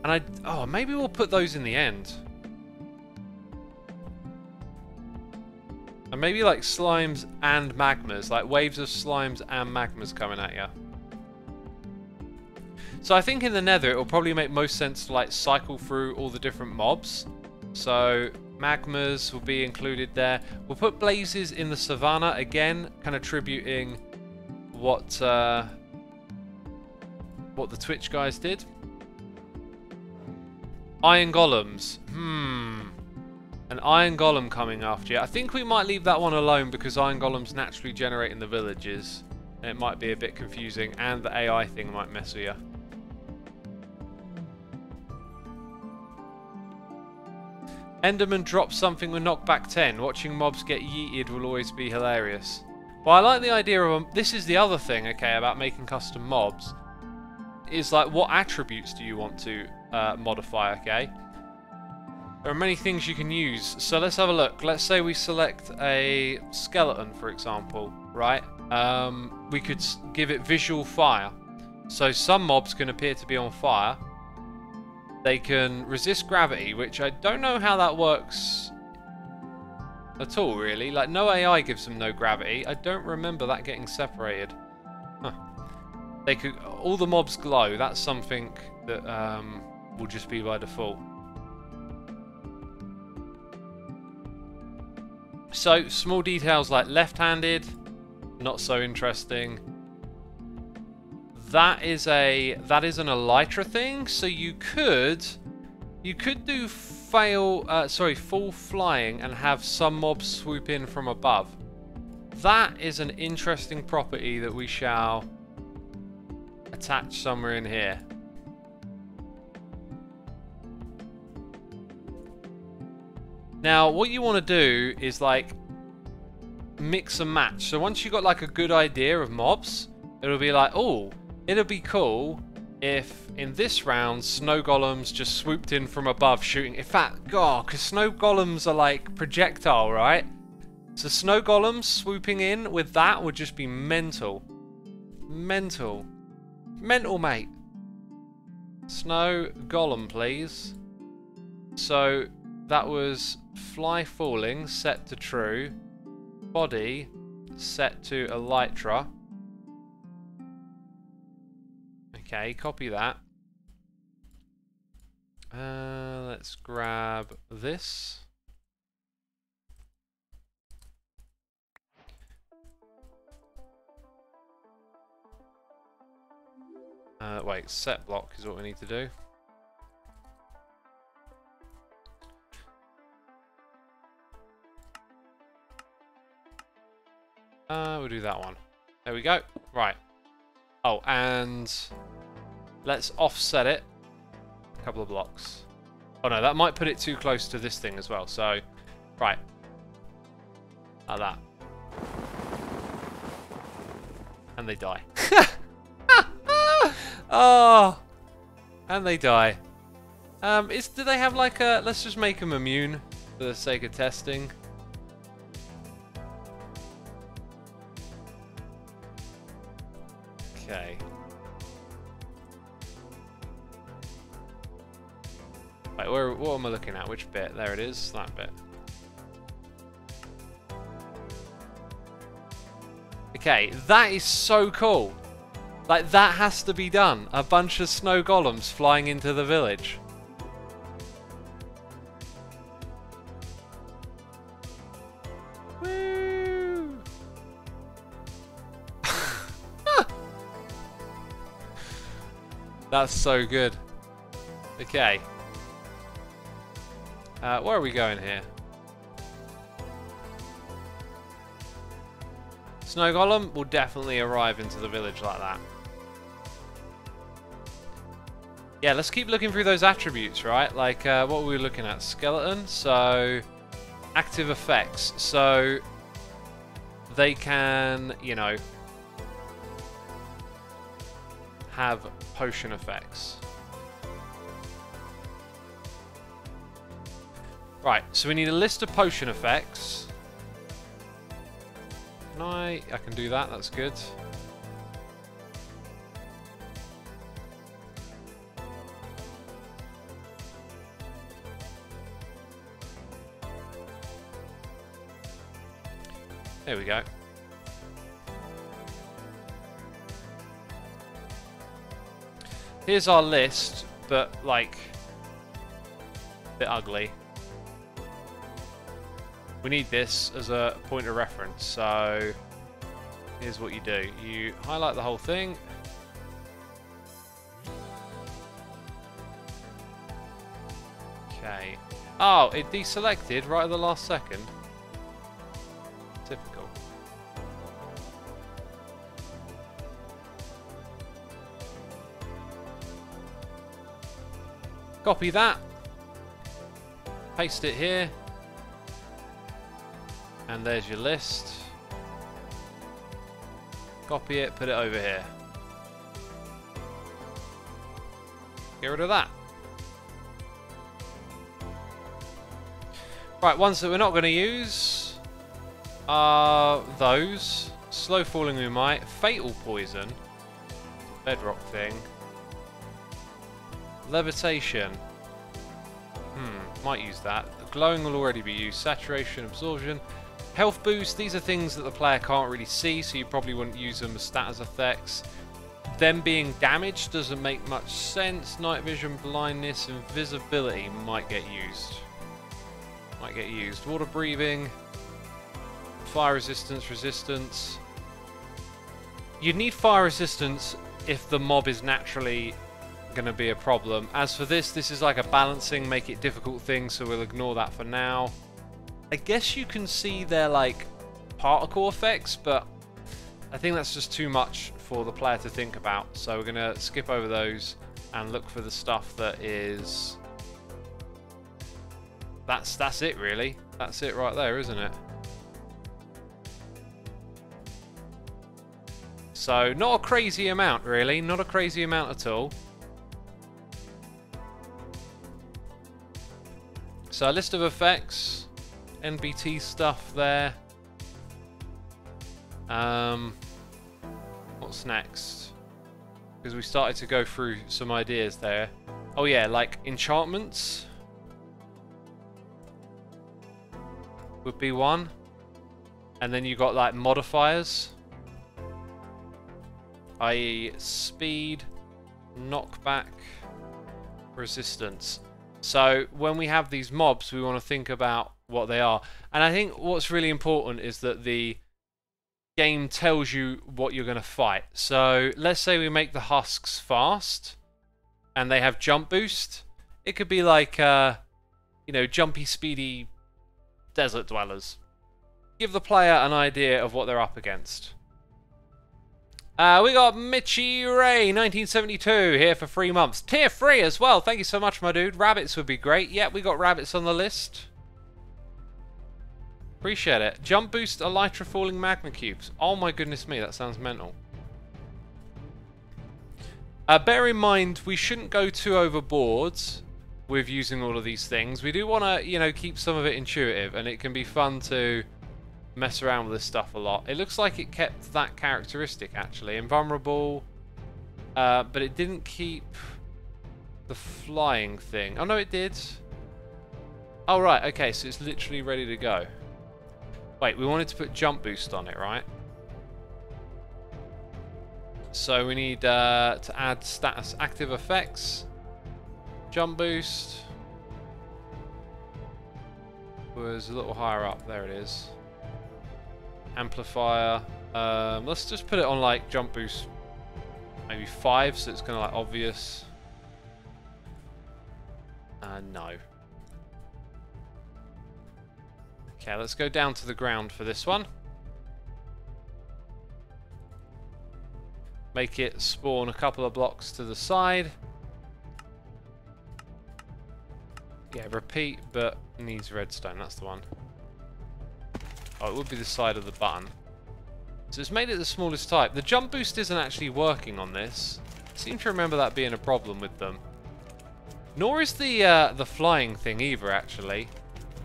and maybe we'll put those in the end. And maybe like slimes and magmas, like waves of slimes and magmas coming at you. So I think in the nether it will probably make most sense to like cycle through all the different mobs So magmas will be included there. We'll put blazes in the savannah again, kind of tributing what the Twitch guys did. Iron golems. An iron golem coming after you. I think we might leave that one alone because iron golems naturally generate in the villages. It might be a bit confusing, and the AI thing might mess with you. Enderman drops something with knockback 10. Watching mobs get yeeted will always be hilarious. Well, I like the idea of this is the other thing, okay, about making custom mobs. Is like, what attributes do you want to modify, okay? There are many things you can use. So let's have a look. Let's say we select a skeleton, for example, right? We could give it visual fire. So some mobs can appear to be on fire. They can resist gravity, which I don't know how that works at all, really. Like, no AI gives them no gravity. I don't remember that getting separated. Huh. They could. All the mobs glow. That's something that will just be by default. So, small details like left-handed, not so interesting. That is an elytra thing, so you could do full flying and have some mobs swoop in from above. That is an interesting property that we shall attach somewhere in here. Now, what you want to do is like mix and match. So once you've got like a good idea of mobs, it'll be like, oh, it'll be cool if in this round snow golems just swooped in from above shooting. In fact, God, because snow golems are like projectile, right? So snow golems swooping in with that would just be mental. Mental. Mental, mate. Snow golem, please. So that was fly falling, set to true. Body, set to elytra. Okay, copy that. Let's grab this. Wait, set block is what we need to do. We'll do that one. There we go. Right. Oh, and let's offset it a couple of blocks. Oh no, that might put it too close to this thing as well. So, right. Like that. And they die. Oh, and they die. Do they have like a... Let's just make them immune for the sake of testing. Okay. Right, what am I looking at? Which bit? There it is, that bit. Okay, that is so cool. Like, that has to be done. A bunch of snow golems flying into the village. Woo! That's so good. Okay. Where are we going here? Snow golem will definitely arrive into the village like that. Yeah, let's keep looking through those attributes, right? Like, what were we looking at? Skeleton, so... Active effects, so... They can, you know... have potion effects. Right, so we need a list of potion effects. Can I can do that, that's good. There we go. Here's our list, but like a bit ugly. We need this as a point of reference, so here's what you do. You highlight the whole thing. Okay. Oh, it deselected right at the last second. Typical. Copy that. Paste it here. And there's your list. Copy it, put it over here. Get rid of that. Right, ones that we're not going to use are those. Slow Falling We Might. Fatal Poison. Bedrock thing. Levitation. Might use that. Glowing will already be used. Saturation, Absorption. Health Boost. These are things that the player can't really see, so you probably wouldn't use them as status effects. Them being damaged doesn't make much sense. Night Vision, Blindness, Invisibility might get used. Water Breathing. Fire Resistance, Resistance. You'd need Fire Resistance if the mob is naturally going to be a problem. As for this is like a balancing, make it difficult thing, so we'll ignore that for now. I guess you can see their like particle effects, but I think that's just too much for the player to think about, so we're going to skip over those and look for the stuff that is... That's it really. That's it right there, isn't it? So not a crazy amount really, not a crazy amount at all. So a list of effects, NBT stuff there. What's next? Because we started to go through some ideas there. Oh yeah, like enchantments would be one. And then you got like modifiers, i.e. speed, knockback, resistance. So when we have these mobs, we want to think about what they are. And I think what's really important is that the game tells you what you're going to fight. So let's say we make the husks fast and they have jump boost. It could be like, you know, jumpy, speedy desert dwellers. Give the player an idea of what they're up against. We got Mitchy Ray, 1972, here for 3 months. Tier 3 as well. Thank you so much, my dude. Rabbits would be great. Yeah, we got rabbits on the list. Appreciate it. Jump boost, Elytra falling magma cubes. Oh my goodness me, that sounds mental. Bear in mind, we shouldn't go too overboard with using all of these things. We do want to, you know, keep some of it intuitive, and it can be fun to mess around with this stuff a lot. It looks like it kept that characteristic actually, invulnerable, but it didn't keep the flying thing. Oh no, it did. Oh right, okay, so it's literally ready to go. Wait, we wanted to put jump boost on it, right? So we need to add status active effects. Jump boost was a little higher up. There it is. Amplifier. Let's just put it on like jump boost, maybe 5, so it's kind of like obvious. No. Okay, let's go down to the ground for this one. Make it spawn a couple of blocks to the side. Yeah, repeat, but needs redstone. That's the one. Oh, it would be the side of the button. So it's made it the smallest type. The jump boost isn't actually working on this. I seem to remember that being a problem with them. Nor is the flying thing either, actually.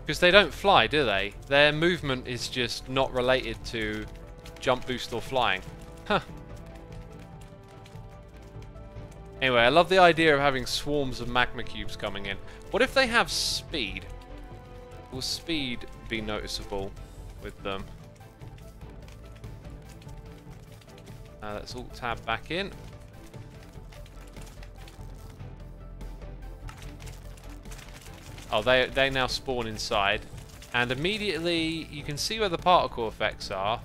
Because they don't fly, do they? Their movement is just not related to jump boost or flying. Huh. Anyway, I love the idea of having swarms of magma cubes coming in. What if they have speed? Will speed be noticeable with them? Let's alt tab back in. Oh, they now spawn inside. And immediately you can see where the particle effects are.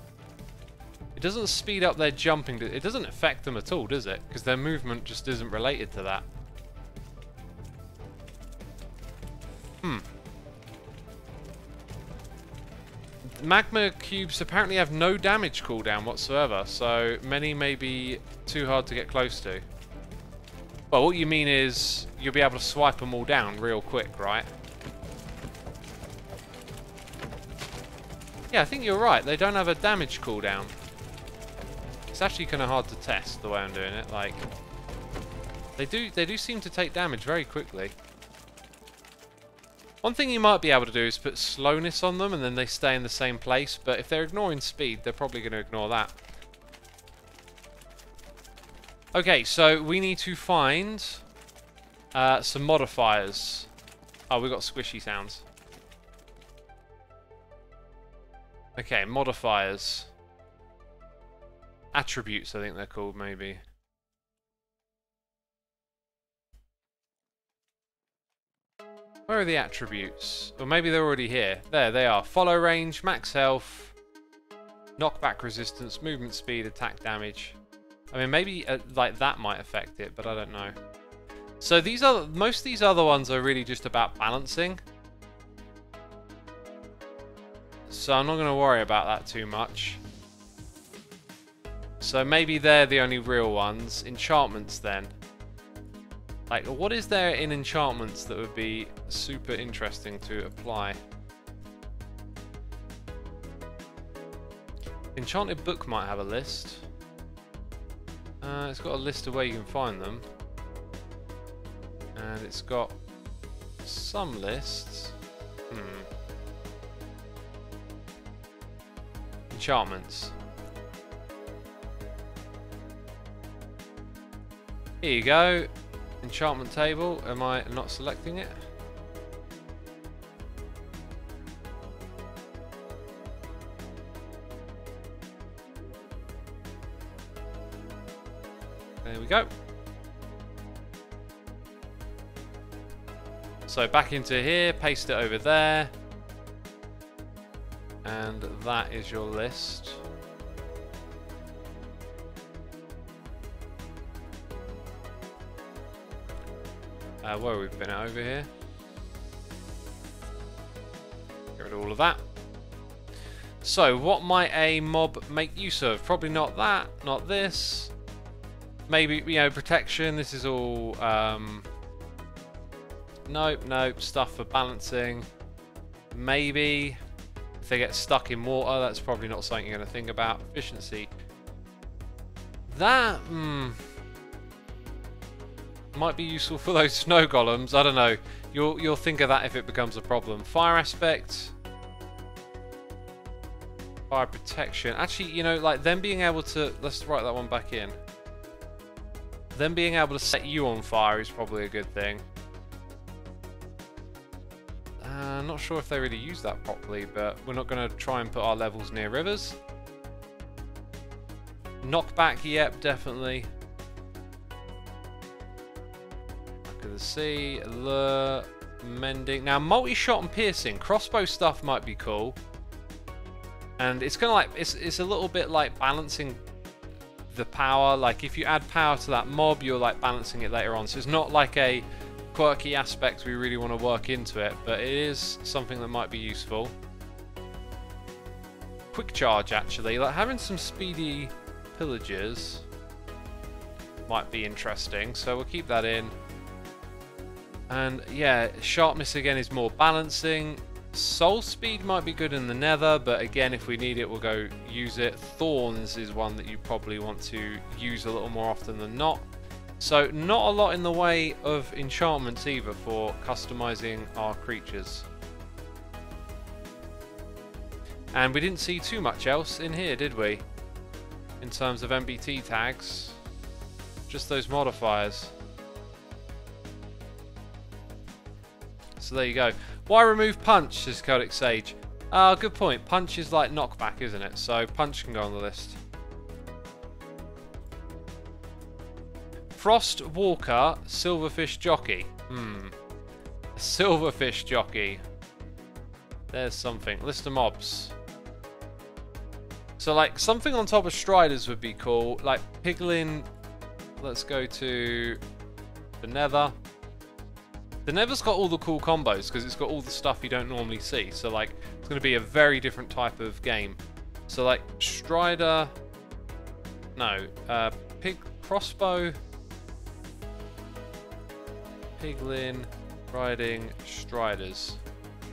It doesn't speed up their jumping. It doesn't affect them at all, does it? Because their movement just isn't related to that. Magma cubes apparently have no damage cooldown whatsoever, so many may be too hard to get close to. Well, what you mean is you'll be able to swipe them all down real quick, right? Yeah, I think you're right. They don't have a damage cooldown. It's actually kind of hard to test the way I'm doing it. Like, they do seem to take damage very quickly. One thing you might be able to do is put slowness on them and then they stay in the same place, but if they're ignoring speed, they're probably going to ignore that. Okay, so we need to find some modifiers. Oh, we've got squishy sounds. Okay, modifiers. Attributes, I think they're called, maybe. Where are the attributes? Or maybe they're already here. There they are. Follow range, max health, knockback resistance, movement speed, attack damage. I mean, maybe like that might affect it, but I don't know. So these are most of these other ones are really just about balancing. So I'm not going to worry about that too much. So maybe they're the only real ones. Enchantments then. Like, what is there in enchantments that would be super interesting to apply? Enchanted Book might have a list. It's got a list of where you can find them. And it's got some lists. Enchantments. Here you go. Enchantment table. Am I not selecting it? There we go. So back into here, paste it over there. And that is your list. Where we've been over here. Get rid of all of that. So, what might a mob make use of? Probably not that, not this. Maybe, you know, protection. This is all, nope, stuff for balancing. Maybe if they get stuck in water, that's probably not something you're going to think about. Efficiency. That, might be useful for those snow golems. I don't know. You'll think of that if it becomes a problem. Fire aspect. Fire protection. Actually, you know, like them being able to... Let's write that one back in. Them being able to set you on fire is probably a good thing. I'm not sure if they really use that properly, but we're not going to try and put our levels near rivers. Knockback, yep, definitely. The sea, lure, mending. Now, multi-shot and piercing. Crossbow stuff might be cool. And it's kind of like, it's a little bit like balancing the power. Like, if you add power to that mob, you're like balancing it later on. So it's not like a quirky aspect we really want to work into it, but it is something that might be useful. Quick charge, actually. Like, having some speedy pillagers might be interesting. So we'll keep that in. And yeah, sharpness again is more balancing. Soul speed might be good in the nether, but again, if we need it, we'll go use it. Thorns is one that you probably want to use a little more often than not. So not a lot in the way of enchantments either for customizing our creatures. And we didn't see too much else in here, did we? In terms of MBT tags. Just those modifiers. So there you go. Why remove punch, says Celtic Sage? Good point. Punch is like knockback, isn't it? So punch can go on the list. Frost Walker, Silverfish Jockey. A Silverfish Jockey. There's something. List of mobs. So, like, something on top of Striders would be cool. Like, Piglin. Let's go to the Nether. The Nether's got all the cool combos because it's got all the stuff you don't normally see. So, like, it's going to be a very different type of game. So, like, Strider. No. Crossbow. Piglin. Riding. Striders.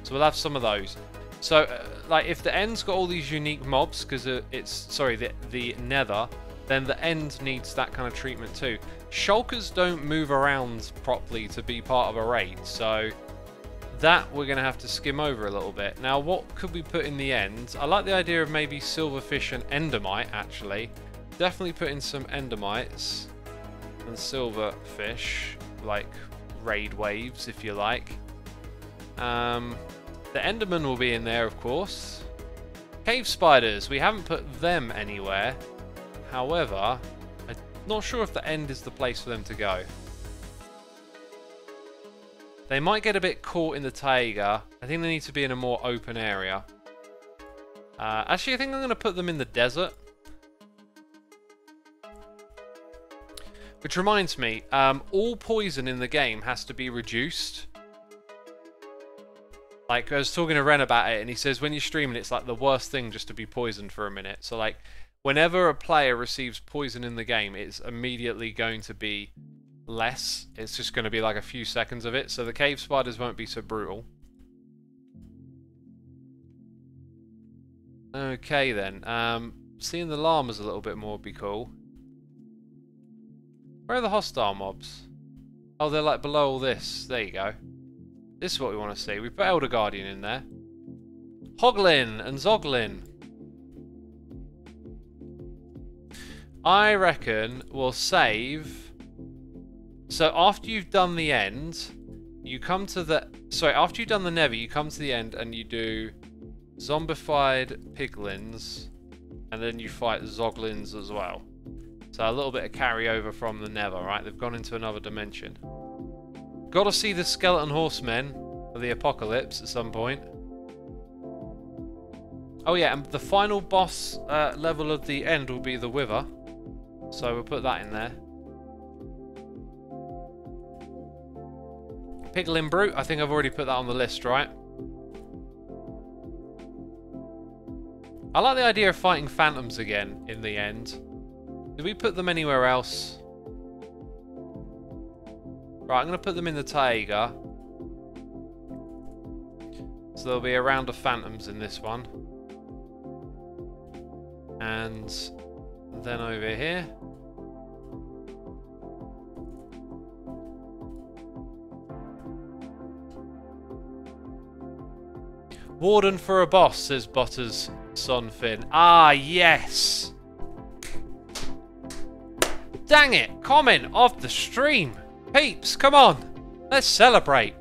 So, we'll have some of those. So, like, if the end's got all these unique mobs, because the Nether, then the end needs that kind of treatment too. Shulkers don't move around properly to be part of a raid, so that we're going to have to skim over a little bit. Now, what could we put in the end? I like the idea of maybe Silverfish and Endermite, actually. Definitely put in some Endermites and Silverfish, like raid waves, if you like. The Enderman will be in there, of course. Cave spiders, we haven't put them anywhere. However, I'm not sure if the end is the place for them to go. They might get a bit caught in the taiga. I think they need to be in a more open area. Actually, I think I'm going to put them in the desert. Which reminds me, all poison in the game has to be reduced. Like, I was talking to Ren about it, and he says when you're streaming, it's like the worst thing just to be poisoned for a minute. So, like, whenever a player receives poison in the game, it's immediately going to be less. It's just going to be like a few seconds of it, so the cave spiders won't be so brutal. Okay, then. Seeing the llamas a little bit more would be cool. Where are the hostile mobs? Oh, they're like below all this. There you go. This is what we want to see. We put Elder Guardian in there. Hoglin and Zoglin. I reckon we'll save. So after you've done the end, you come to the... Sorry, after you've done the Nether, you come to the end and you do zombified piglins. And then you fight Zoglins as well. So a little bit of carryover from the Nether, right? They've gone into another dimension. Got to see the skeleton horsemen of the apocalypse at some point. Oh yeah, and the final boss level of the end will be the Wither. So we'll put that in there. Piglin Brute, I think I've already put that on the list, right? I like the idea of fighting phantoms again in the end. Did we put them anywhere else? Right, I'm going to put them in the taiga. So there'll be a round of phantoms in this one. And then over here. Warden for a boss, says Butters Sonfin. Ah, yes! Dang it! Comment of the stream! Peeps, come on! Let's celebrate!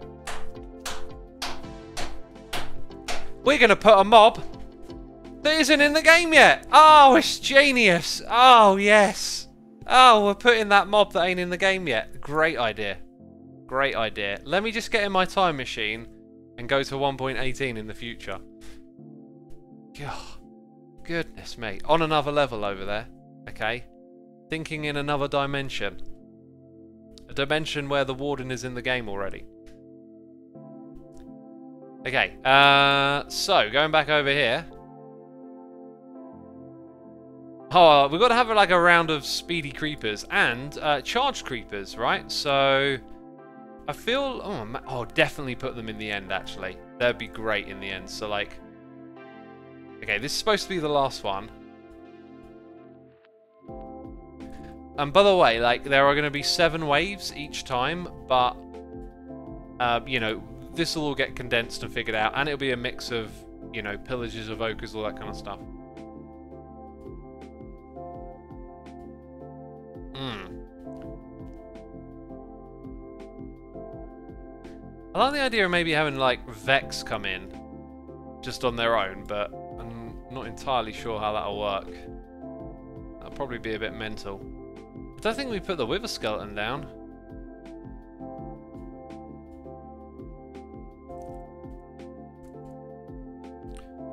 We're gonna put a mob that isn't in the game yet! Oh, it's genius! Oh, yes! Oh, we're putting that mob that ain't in the game yet. Great idea. Great idea. Let me just get in my time machine and go to 1.18 in the future. God, goodness me. On another level over there. Okay. Thinking in another dimension. A dimension where the Warden is in the game already. Okay, so going back over here. Oh, we've got to have like a round of speedy creepers and charged creepers, right? So I feel, oh, definitely put them in the end. Actually, that'd be great in the end. So like, okay, this is supposed to be the last one. And by the way, like, there are going to be 7 waves each time, but you know, this will all get condensed and figured out, and it'll be a mix of, you know, pillages, evokers, all that kind of stuff. I like the idea of maybe having, like, Vex come in just on their own, but I'm not entirely sure how that'll work. That'll probably be a bit mental. I don't think we put the Wither skeleton down.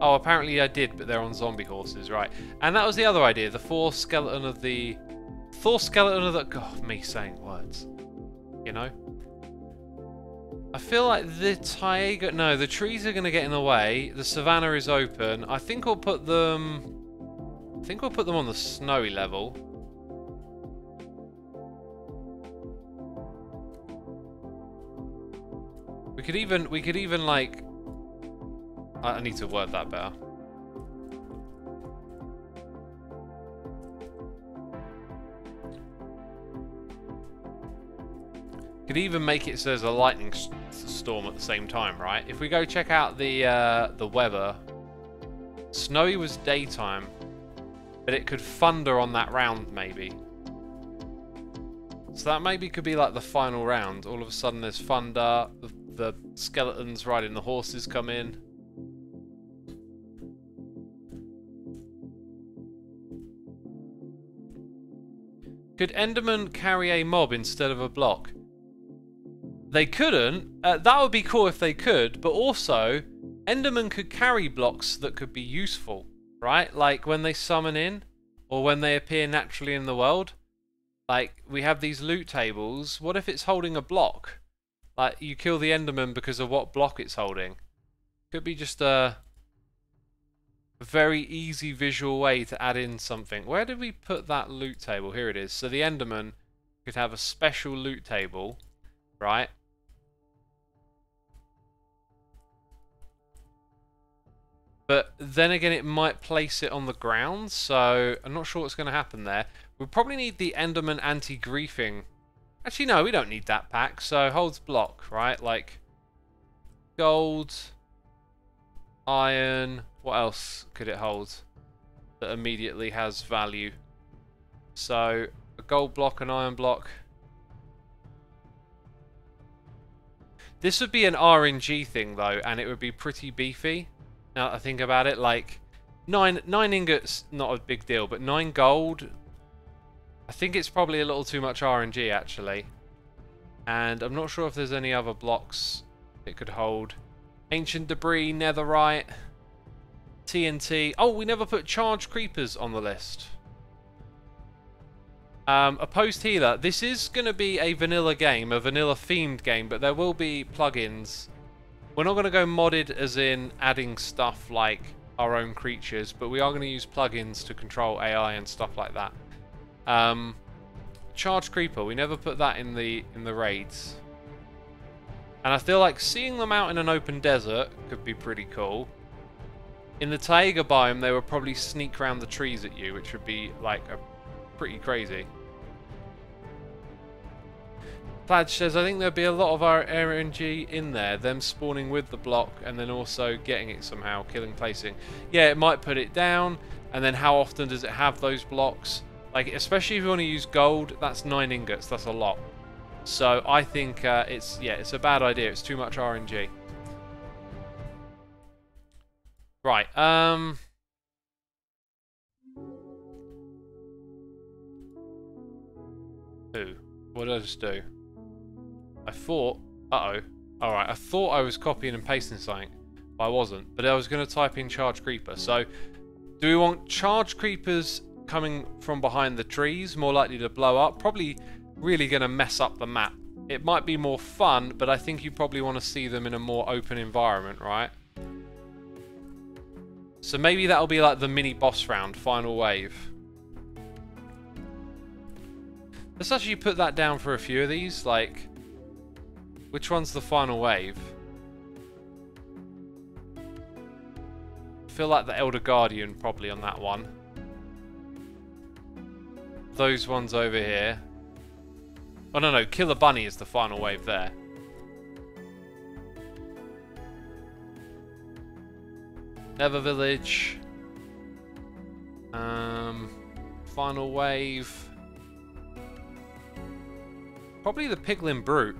Oh, apparently I did, but they're on zombie horses, right. And that was the other idea, the Thor skeleton of the... Thor skeleton of the... God, me saying words. You know? I feel like the taiga... No, the trees are going to get in the way. The savannah is open. I think we'll put them... on the snowy level. We could even like... I need to word that better. Could even make it so there's a lightning storm at the same time, right? If we go check out the weather, snowy was daytime, but it could thunder on that round maybe. So that maybe could be like the final round. All of a sudden there's thunder, the skeletons riding the horses come in. Could Enderman carry a mob instead of a block? They couldn't. That would be cool if they could, but also Enderman could carry blocks that could be useful, right? Like when they summon in, or when they appear naturally in the world. Like, we have these loot tables. What if it's holding a block? Like, you kill the Enderman because of what block it's holding. Could be just a very easy visual way to add in something. Where did we put that loot table? Here it is. So the Enderman could have a special loot table, right? But then again, it might place it on the ground, so I'm not sure what's going to happen there. We probably need the Enderman anti-griefing. Actually, no, we don't need that pack. So holds block, right? Like gold, iron. What else could it hold that immediately has value? So a gold block, an iron block. This would be an RNG thing though, and it would be pretty beefy. Now that I think about it, like nine ingots, not a big deal, but 9 gold. I think it's probably a little too much RNG actually. And I'm not sure if there's any other blocks it could hold. Ancient debris, netherite, TNT. Oh, we never put charged creepers on the list. A post healer. This is going to be a vanilla game, a vanilla themed game, but there will be plugins. We're not going to go modded as in adding stuff like our own creatures, but we are going to use plugins to control AI and stuff like that. Charged creeper, we never put that in the raids. And I feel like seeing them out in an open desert could be pretty cool. In the taiga biome, they would probably sneak around the trees at you, which would be like pretty crazy. Plaid says, I think there'll be a lot of our RNG in there, them spawning with the block and then also getting it somehow, killing, placing. Yeah, it might put it down, and then how often does it have those blocks? Like, especially if you want to use gold, that's 9 ingots, that's a lot. So I think it's a bad idea, it's too much RNG. Right, Ooh, what did I just do? I thought... Uh-oh. Alright, I thought I was copying and pasting something, but I wasn't. But I was going to type in charge creeper. So, do we want charge creepers coming from behind the trees, more likely to blow up? Probably really going to mess up the map. It might be more fun, but I think you probably want to see them in a more open environment, right? So maybe that'll be like the mini boss round, final wave. Let's actually put that down for a few of these, like... Which one's the final wave? I feel like the Elder Guardian probably on that one. Those ones over here. Oh no, Killer Bunny is the final wave there. Nether Village. Final wave. Probably the Piglin Brute.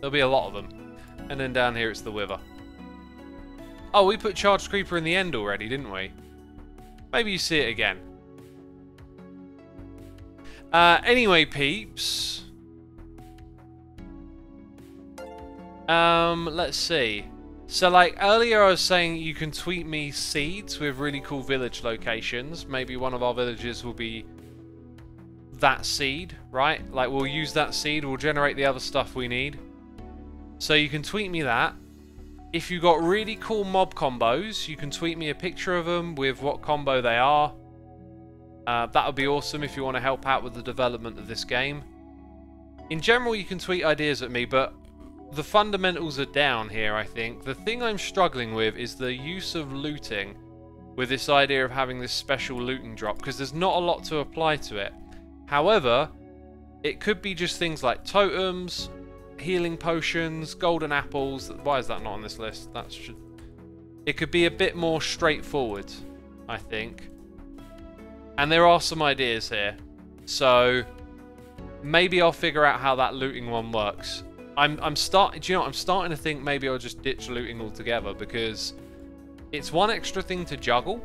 There'll be a lot of them. And then down here it's the Wither. Oh, we put Charged Creeper in the end already, didn't we? Maybe you see it again. Anyway, peeps. Let's see. So like earlier I was saying you can tweet me seeds with really cool village locations. Maybe one of our villages will be that seed, right? Like we'll use that seed, we'll generate the other stuff we need. So you can tweet me that. If you got really cool mob combos, you can tweet me a picture of them with what combo they are. That would be awesome if you want to help out with the development of this game. In general, you can tweet ideas at me, but the fundamentals are down here, I think. The thing I'm struggling with is the use of looting with this idea of having this special looting drop, because there's not a lot to apply to it. However, it could be just things like totems, healing potions, golden apples. Why is that not on this list? It could be a bit more straightforward, I think. And there are some ideas here. So maybe I'll figure out how that looting one works. I'm starting to think maybe I'll just ditch looting altogether, because it's one extra thing to juggle.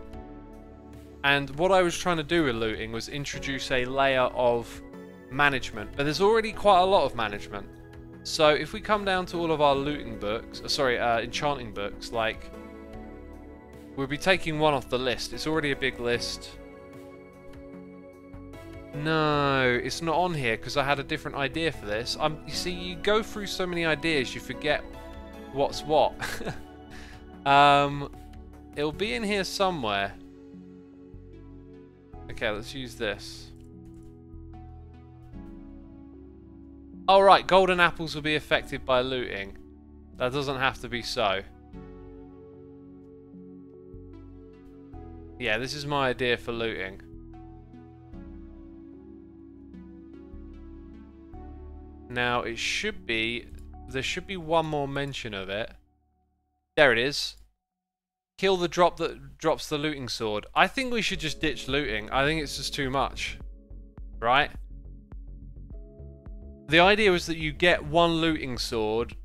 And what I was trying to do with looting was introduce a layer of management, but there's already quite a lot of management. So if we come down to all of our looting books, enchanting books, like we'll be taking one off the list. It's already a big list. No, it's not on here because I had a different idea for this. You see, you go through so many ideas, you forget what's what. It'll be in here somewhere. Okay, let's use this. Oh, right, golden apples will be affected by looting. That doesn't have to be so. Yeah, this is my idea for looting. Now, there should be one more mention of it. There it is. Kill the drop that drops the looting sword. I think we should just ditch looting. I think it's just too much. Right? The idea was that you get one looting sword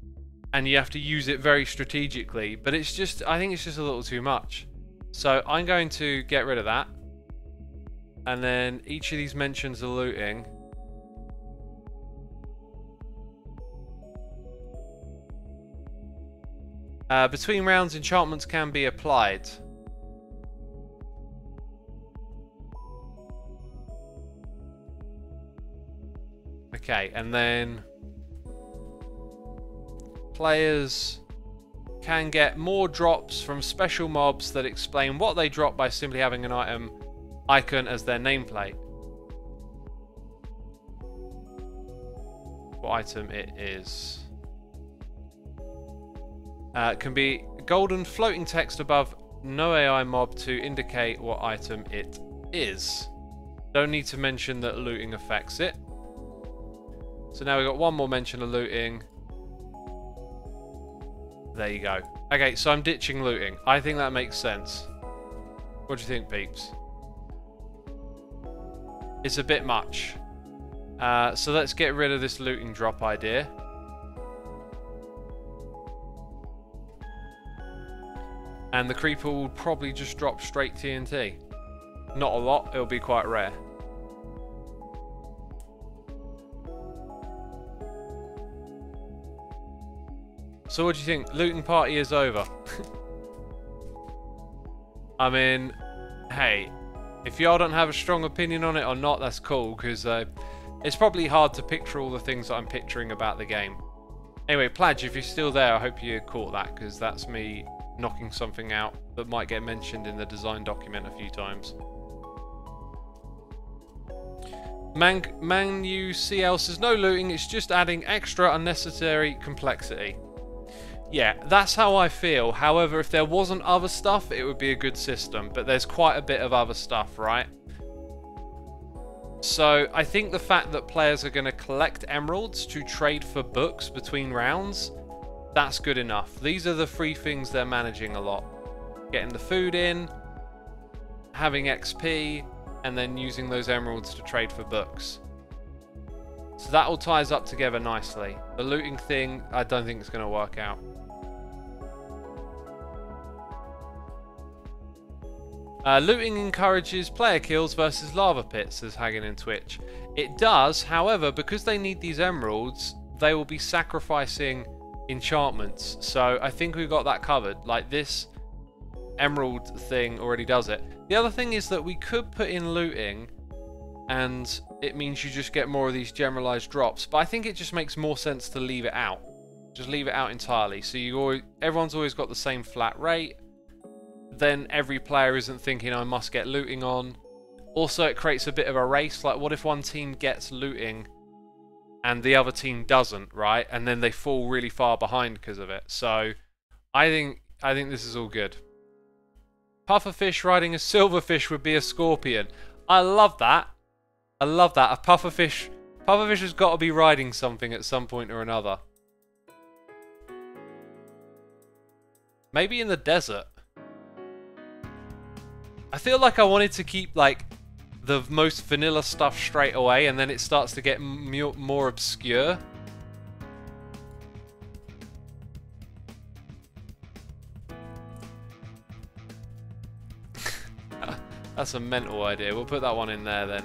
and you have to use it very strategically, but I think it's just a little too much. So I'm going to get rid of that. And then each of these mentions the looting. Between rounds, enchantments can be applied. Okay, and then players can get more drops from special mobs that explain what they drop by simply having an item icon as their nameplate. What item it is. Can be golden floating text above no AI mob to indicate what item it is. Don't need to mention that looting affects it. So now we've got one more mention of looting. There you go. Okay, so I'm ditching looting. I think that makes sense. What do you think, peeps? It's a bit much. So let's get rid of this looting drop idea. And the creeper will probably just drop straight TNT. Not a lot, it'll be quite rare. So what do you think? Looting party is over. I mean, hey, if y'all don't have a strong opinion on it or not, that's cool, because it's probably hard to picture all the things that I'm picturing about the game. Anyway, Pladge, if you're still there, I hope you caught that, because that's me knocking something out that might get mentioned in the design document a few times. Manu CL says, no looting, it's just adding extra unnecessary complexity. Yeah, that's how I feel. However, if there wasn't other stuff, it would be a good system. But there's quite a bit of other stuff, right? So I think the fact that players are going to collect emeralds to trade for books between rounds, that's good enough. These are the three things they're managing a lot. Getting the food in, having XP, and then using those emeralds to trade for books. So that all ties up together nicely. The looting thing, I don't think it's going to work out. Looting encourages player kills versus lava pits, says Hagen in Twitch. It does, however, because they need these emeralds, they will be sacrificing enchantments. So I think we've got that covered. Like this emerald thing already does it. The other thing is that we could put in looting, and it means you just get more of these generalized drops. But I think it just makes more sense to leave it out. Just leave it out entirely. So everyone's always got the same flat rate. Then every player isn't thinking I must get looting on. Also, it creates a bit of a race. Like, what if one team gets looting and the other team doesn't, right? And then they fall really far behind because of it. So I think this is all good. Pufferfish riding a silverfish would be a scorpion. I love that. I love that. A pufferfish has got to be riding something at some point or another. Maybe in the desert. I feel like I wanted to keep like the most vanilla stuff straight away, and then it starts to get more obscure. That's a mental idea. We'll put that one in there then.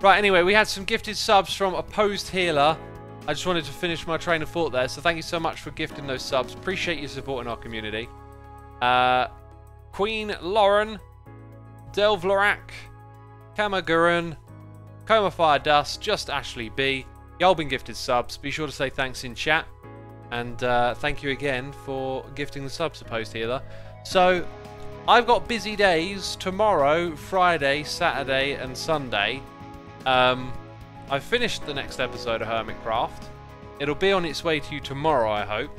Right, anyway, we had some gifted subs from Opposed Healer. I just wanted to finish my train of thought there, so thank you so much for gifting those subs. Appreciate you supporting our community. Queen Lauren, Delvlorak, Kamagurun, Coma Fire Dust, Just Ashley B. Y'all been gifted subs. Be sure to say thanks in chat. And thank you again for gifting the subs, Opposed Healer. So, I've got busy days tomorrow, Friday, Saturday, and Sunday. I've finished the next episode of Hermitcraft. It'll be on its way to you tomorrow, I hope.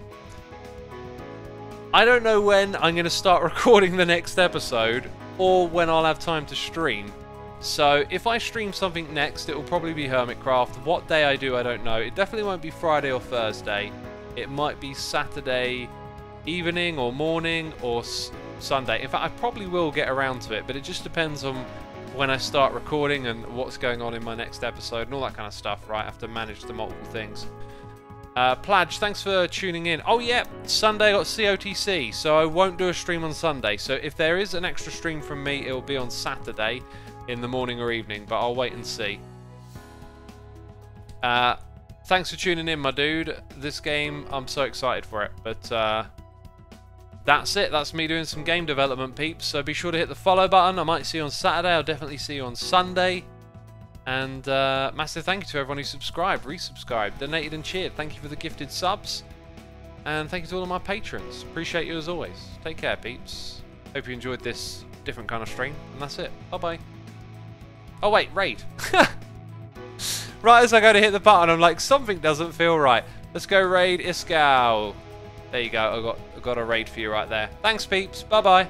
I don't know when I'm going to start recording the next episode, or when I'll have time to stream. So, if I stream something next, it will probably be Hermitcraft. What day I do, I don't know. It definitely won't be Friday or Thursday. It might be Saturday evening or morning or Sunday. In fact, I probably will get around to it, but it just depends on when I start recording and what's going on in my next episode and all that kind of stuff, right? I have to manage the multiple things. Pladge, thanks for tuning in. Oh yeah, Sunday I got COTC, so I won't do a stream on Sunday. So if there is an extra stream from me, it will be on Saturday in the morning or evening, but I'll wait and see. Thanks for tuning in, my dude. This game, I'm so excited for it. But that's it. That's me doing some game development, peeps. So be sure to hit the follow button. I might see you on Saturday. I'll definitely see you on Sunday. And massive thank you to everyone who subscribed, resubscribed, donated and cheered. Thank you for the gifted subs. And thank you to all of my patrons. Appreciate you as always. Take care, peeps. Hope you enjoyed this different kind of stream. And that's it. Bye-bye. Oh, wait. Raid. Right as I go to hit the button, I'm like, something doesn't feel right. Let's go raid Iskall. There you go. I got a raid for you right there. Thanks, peeps. Bye-bye.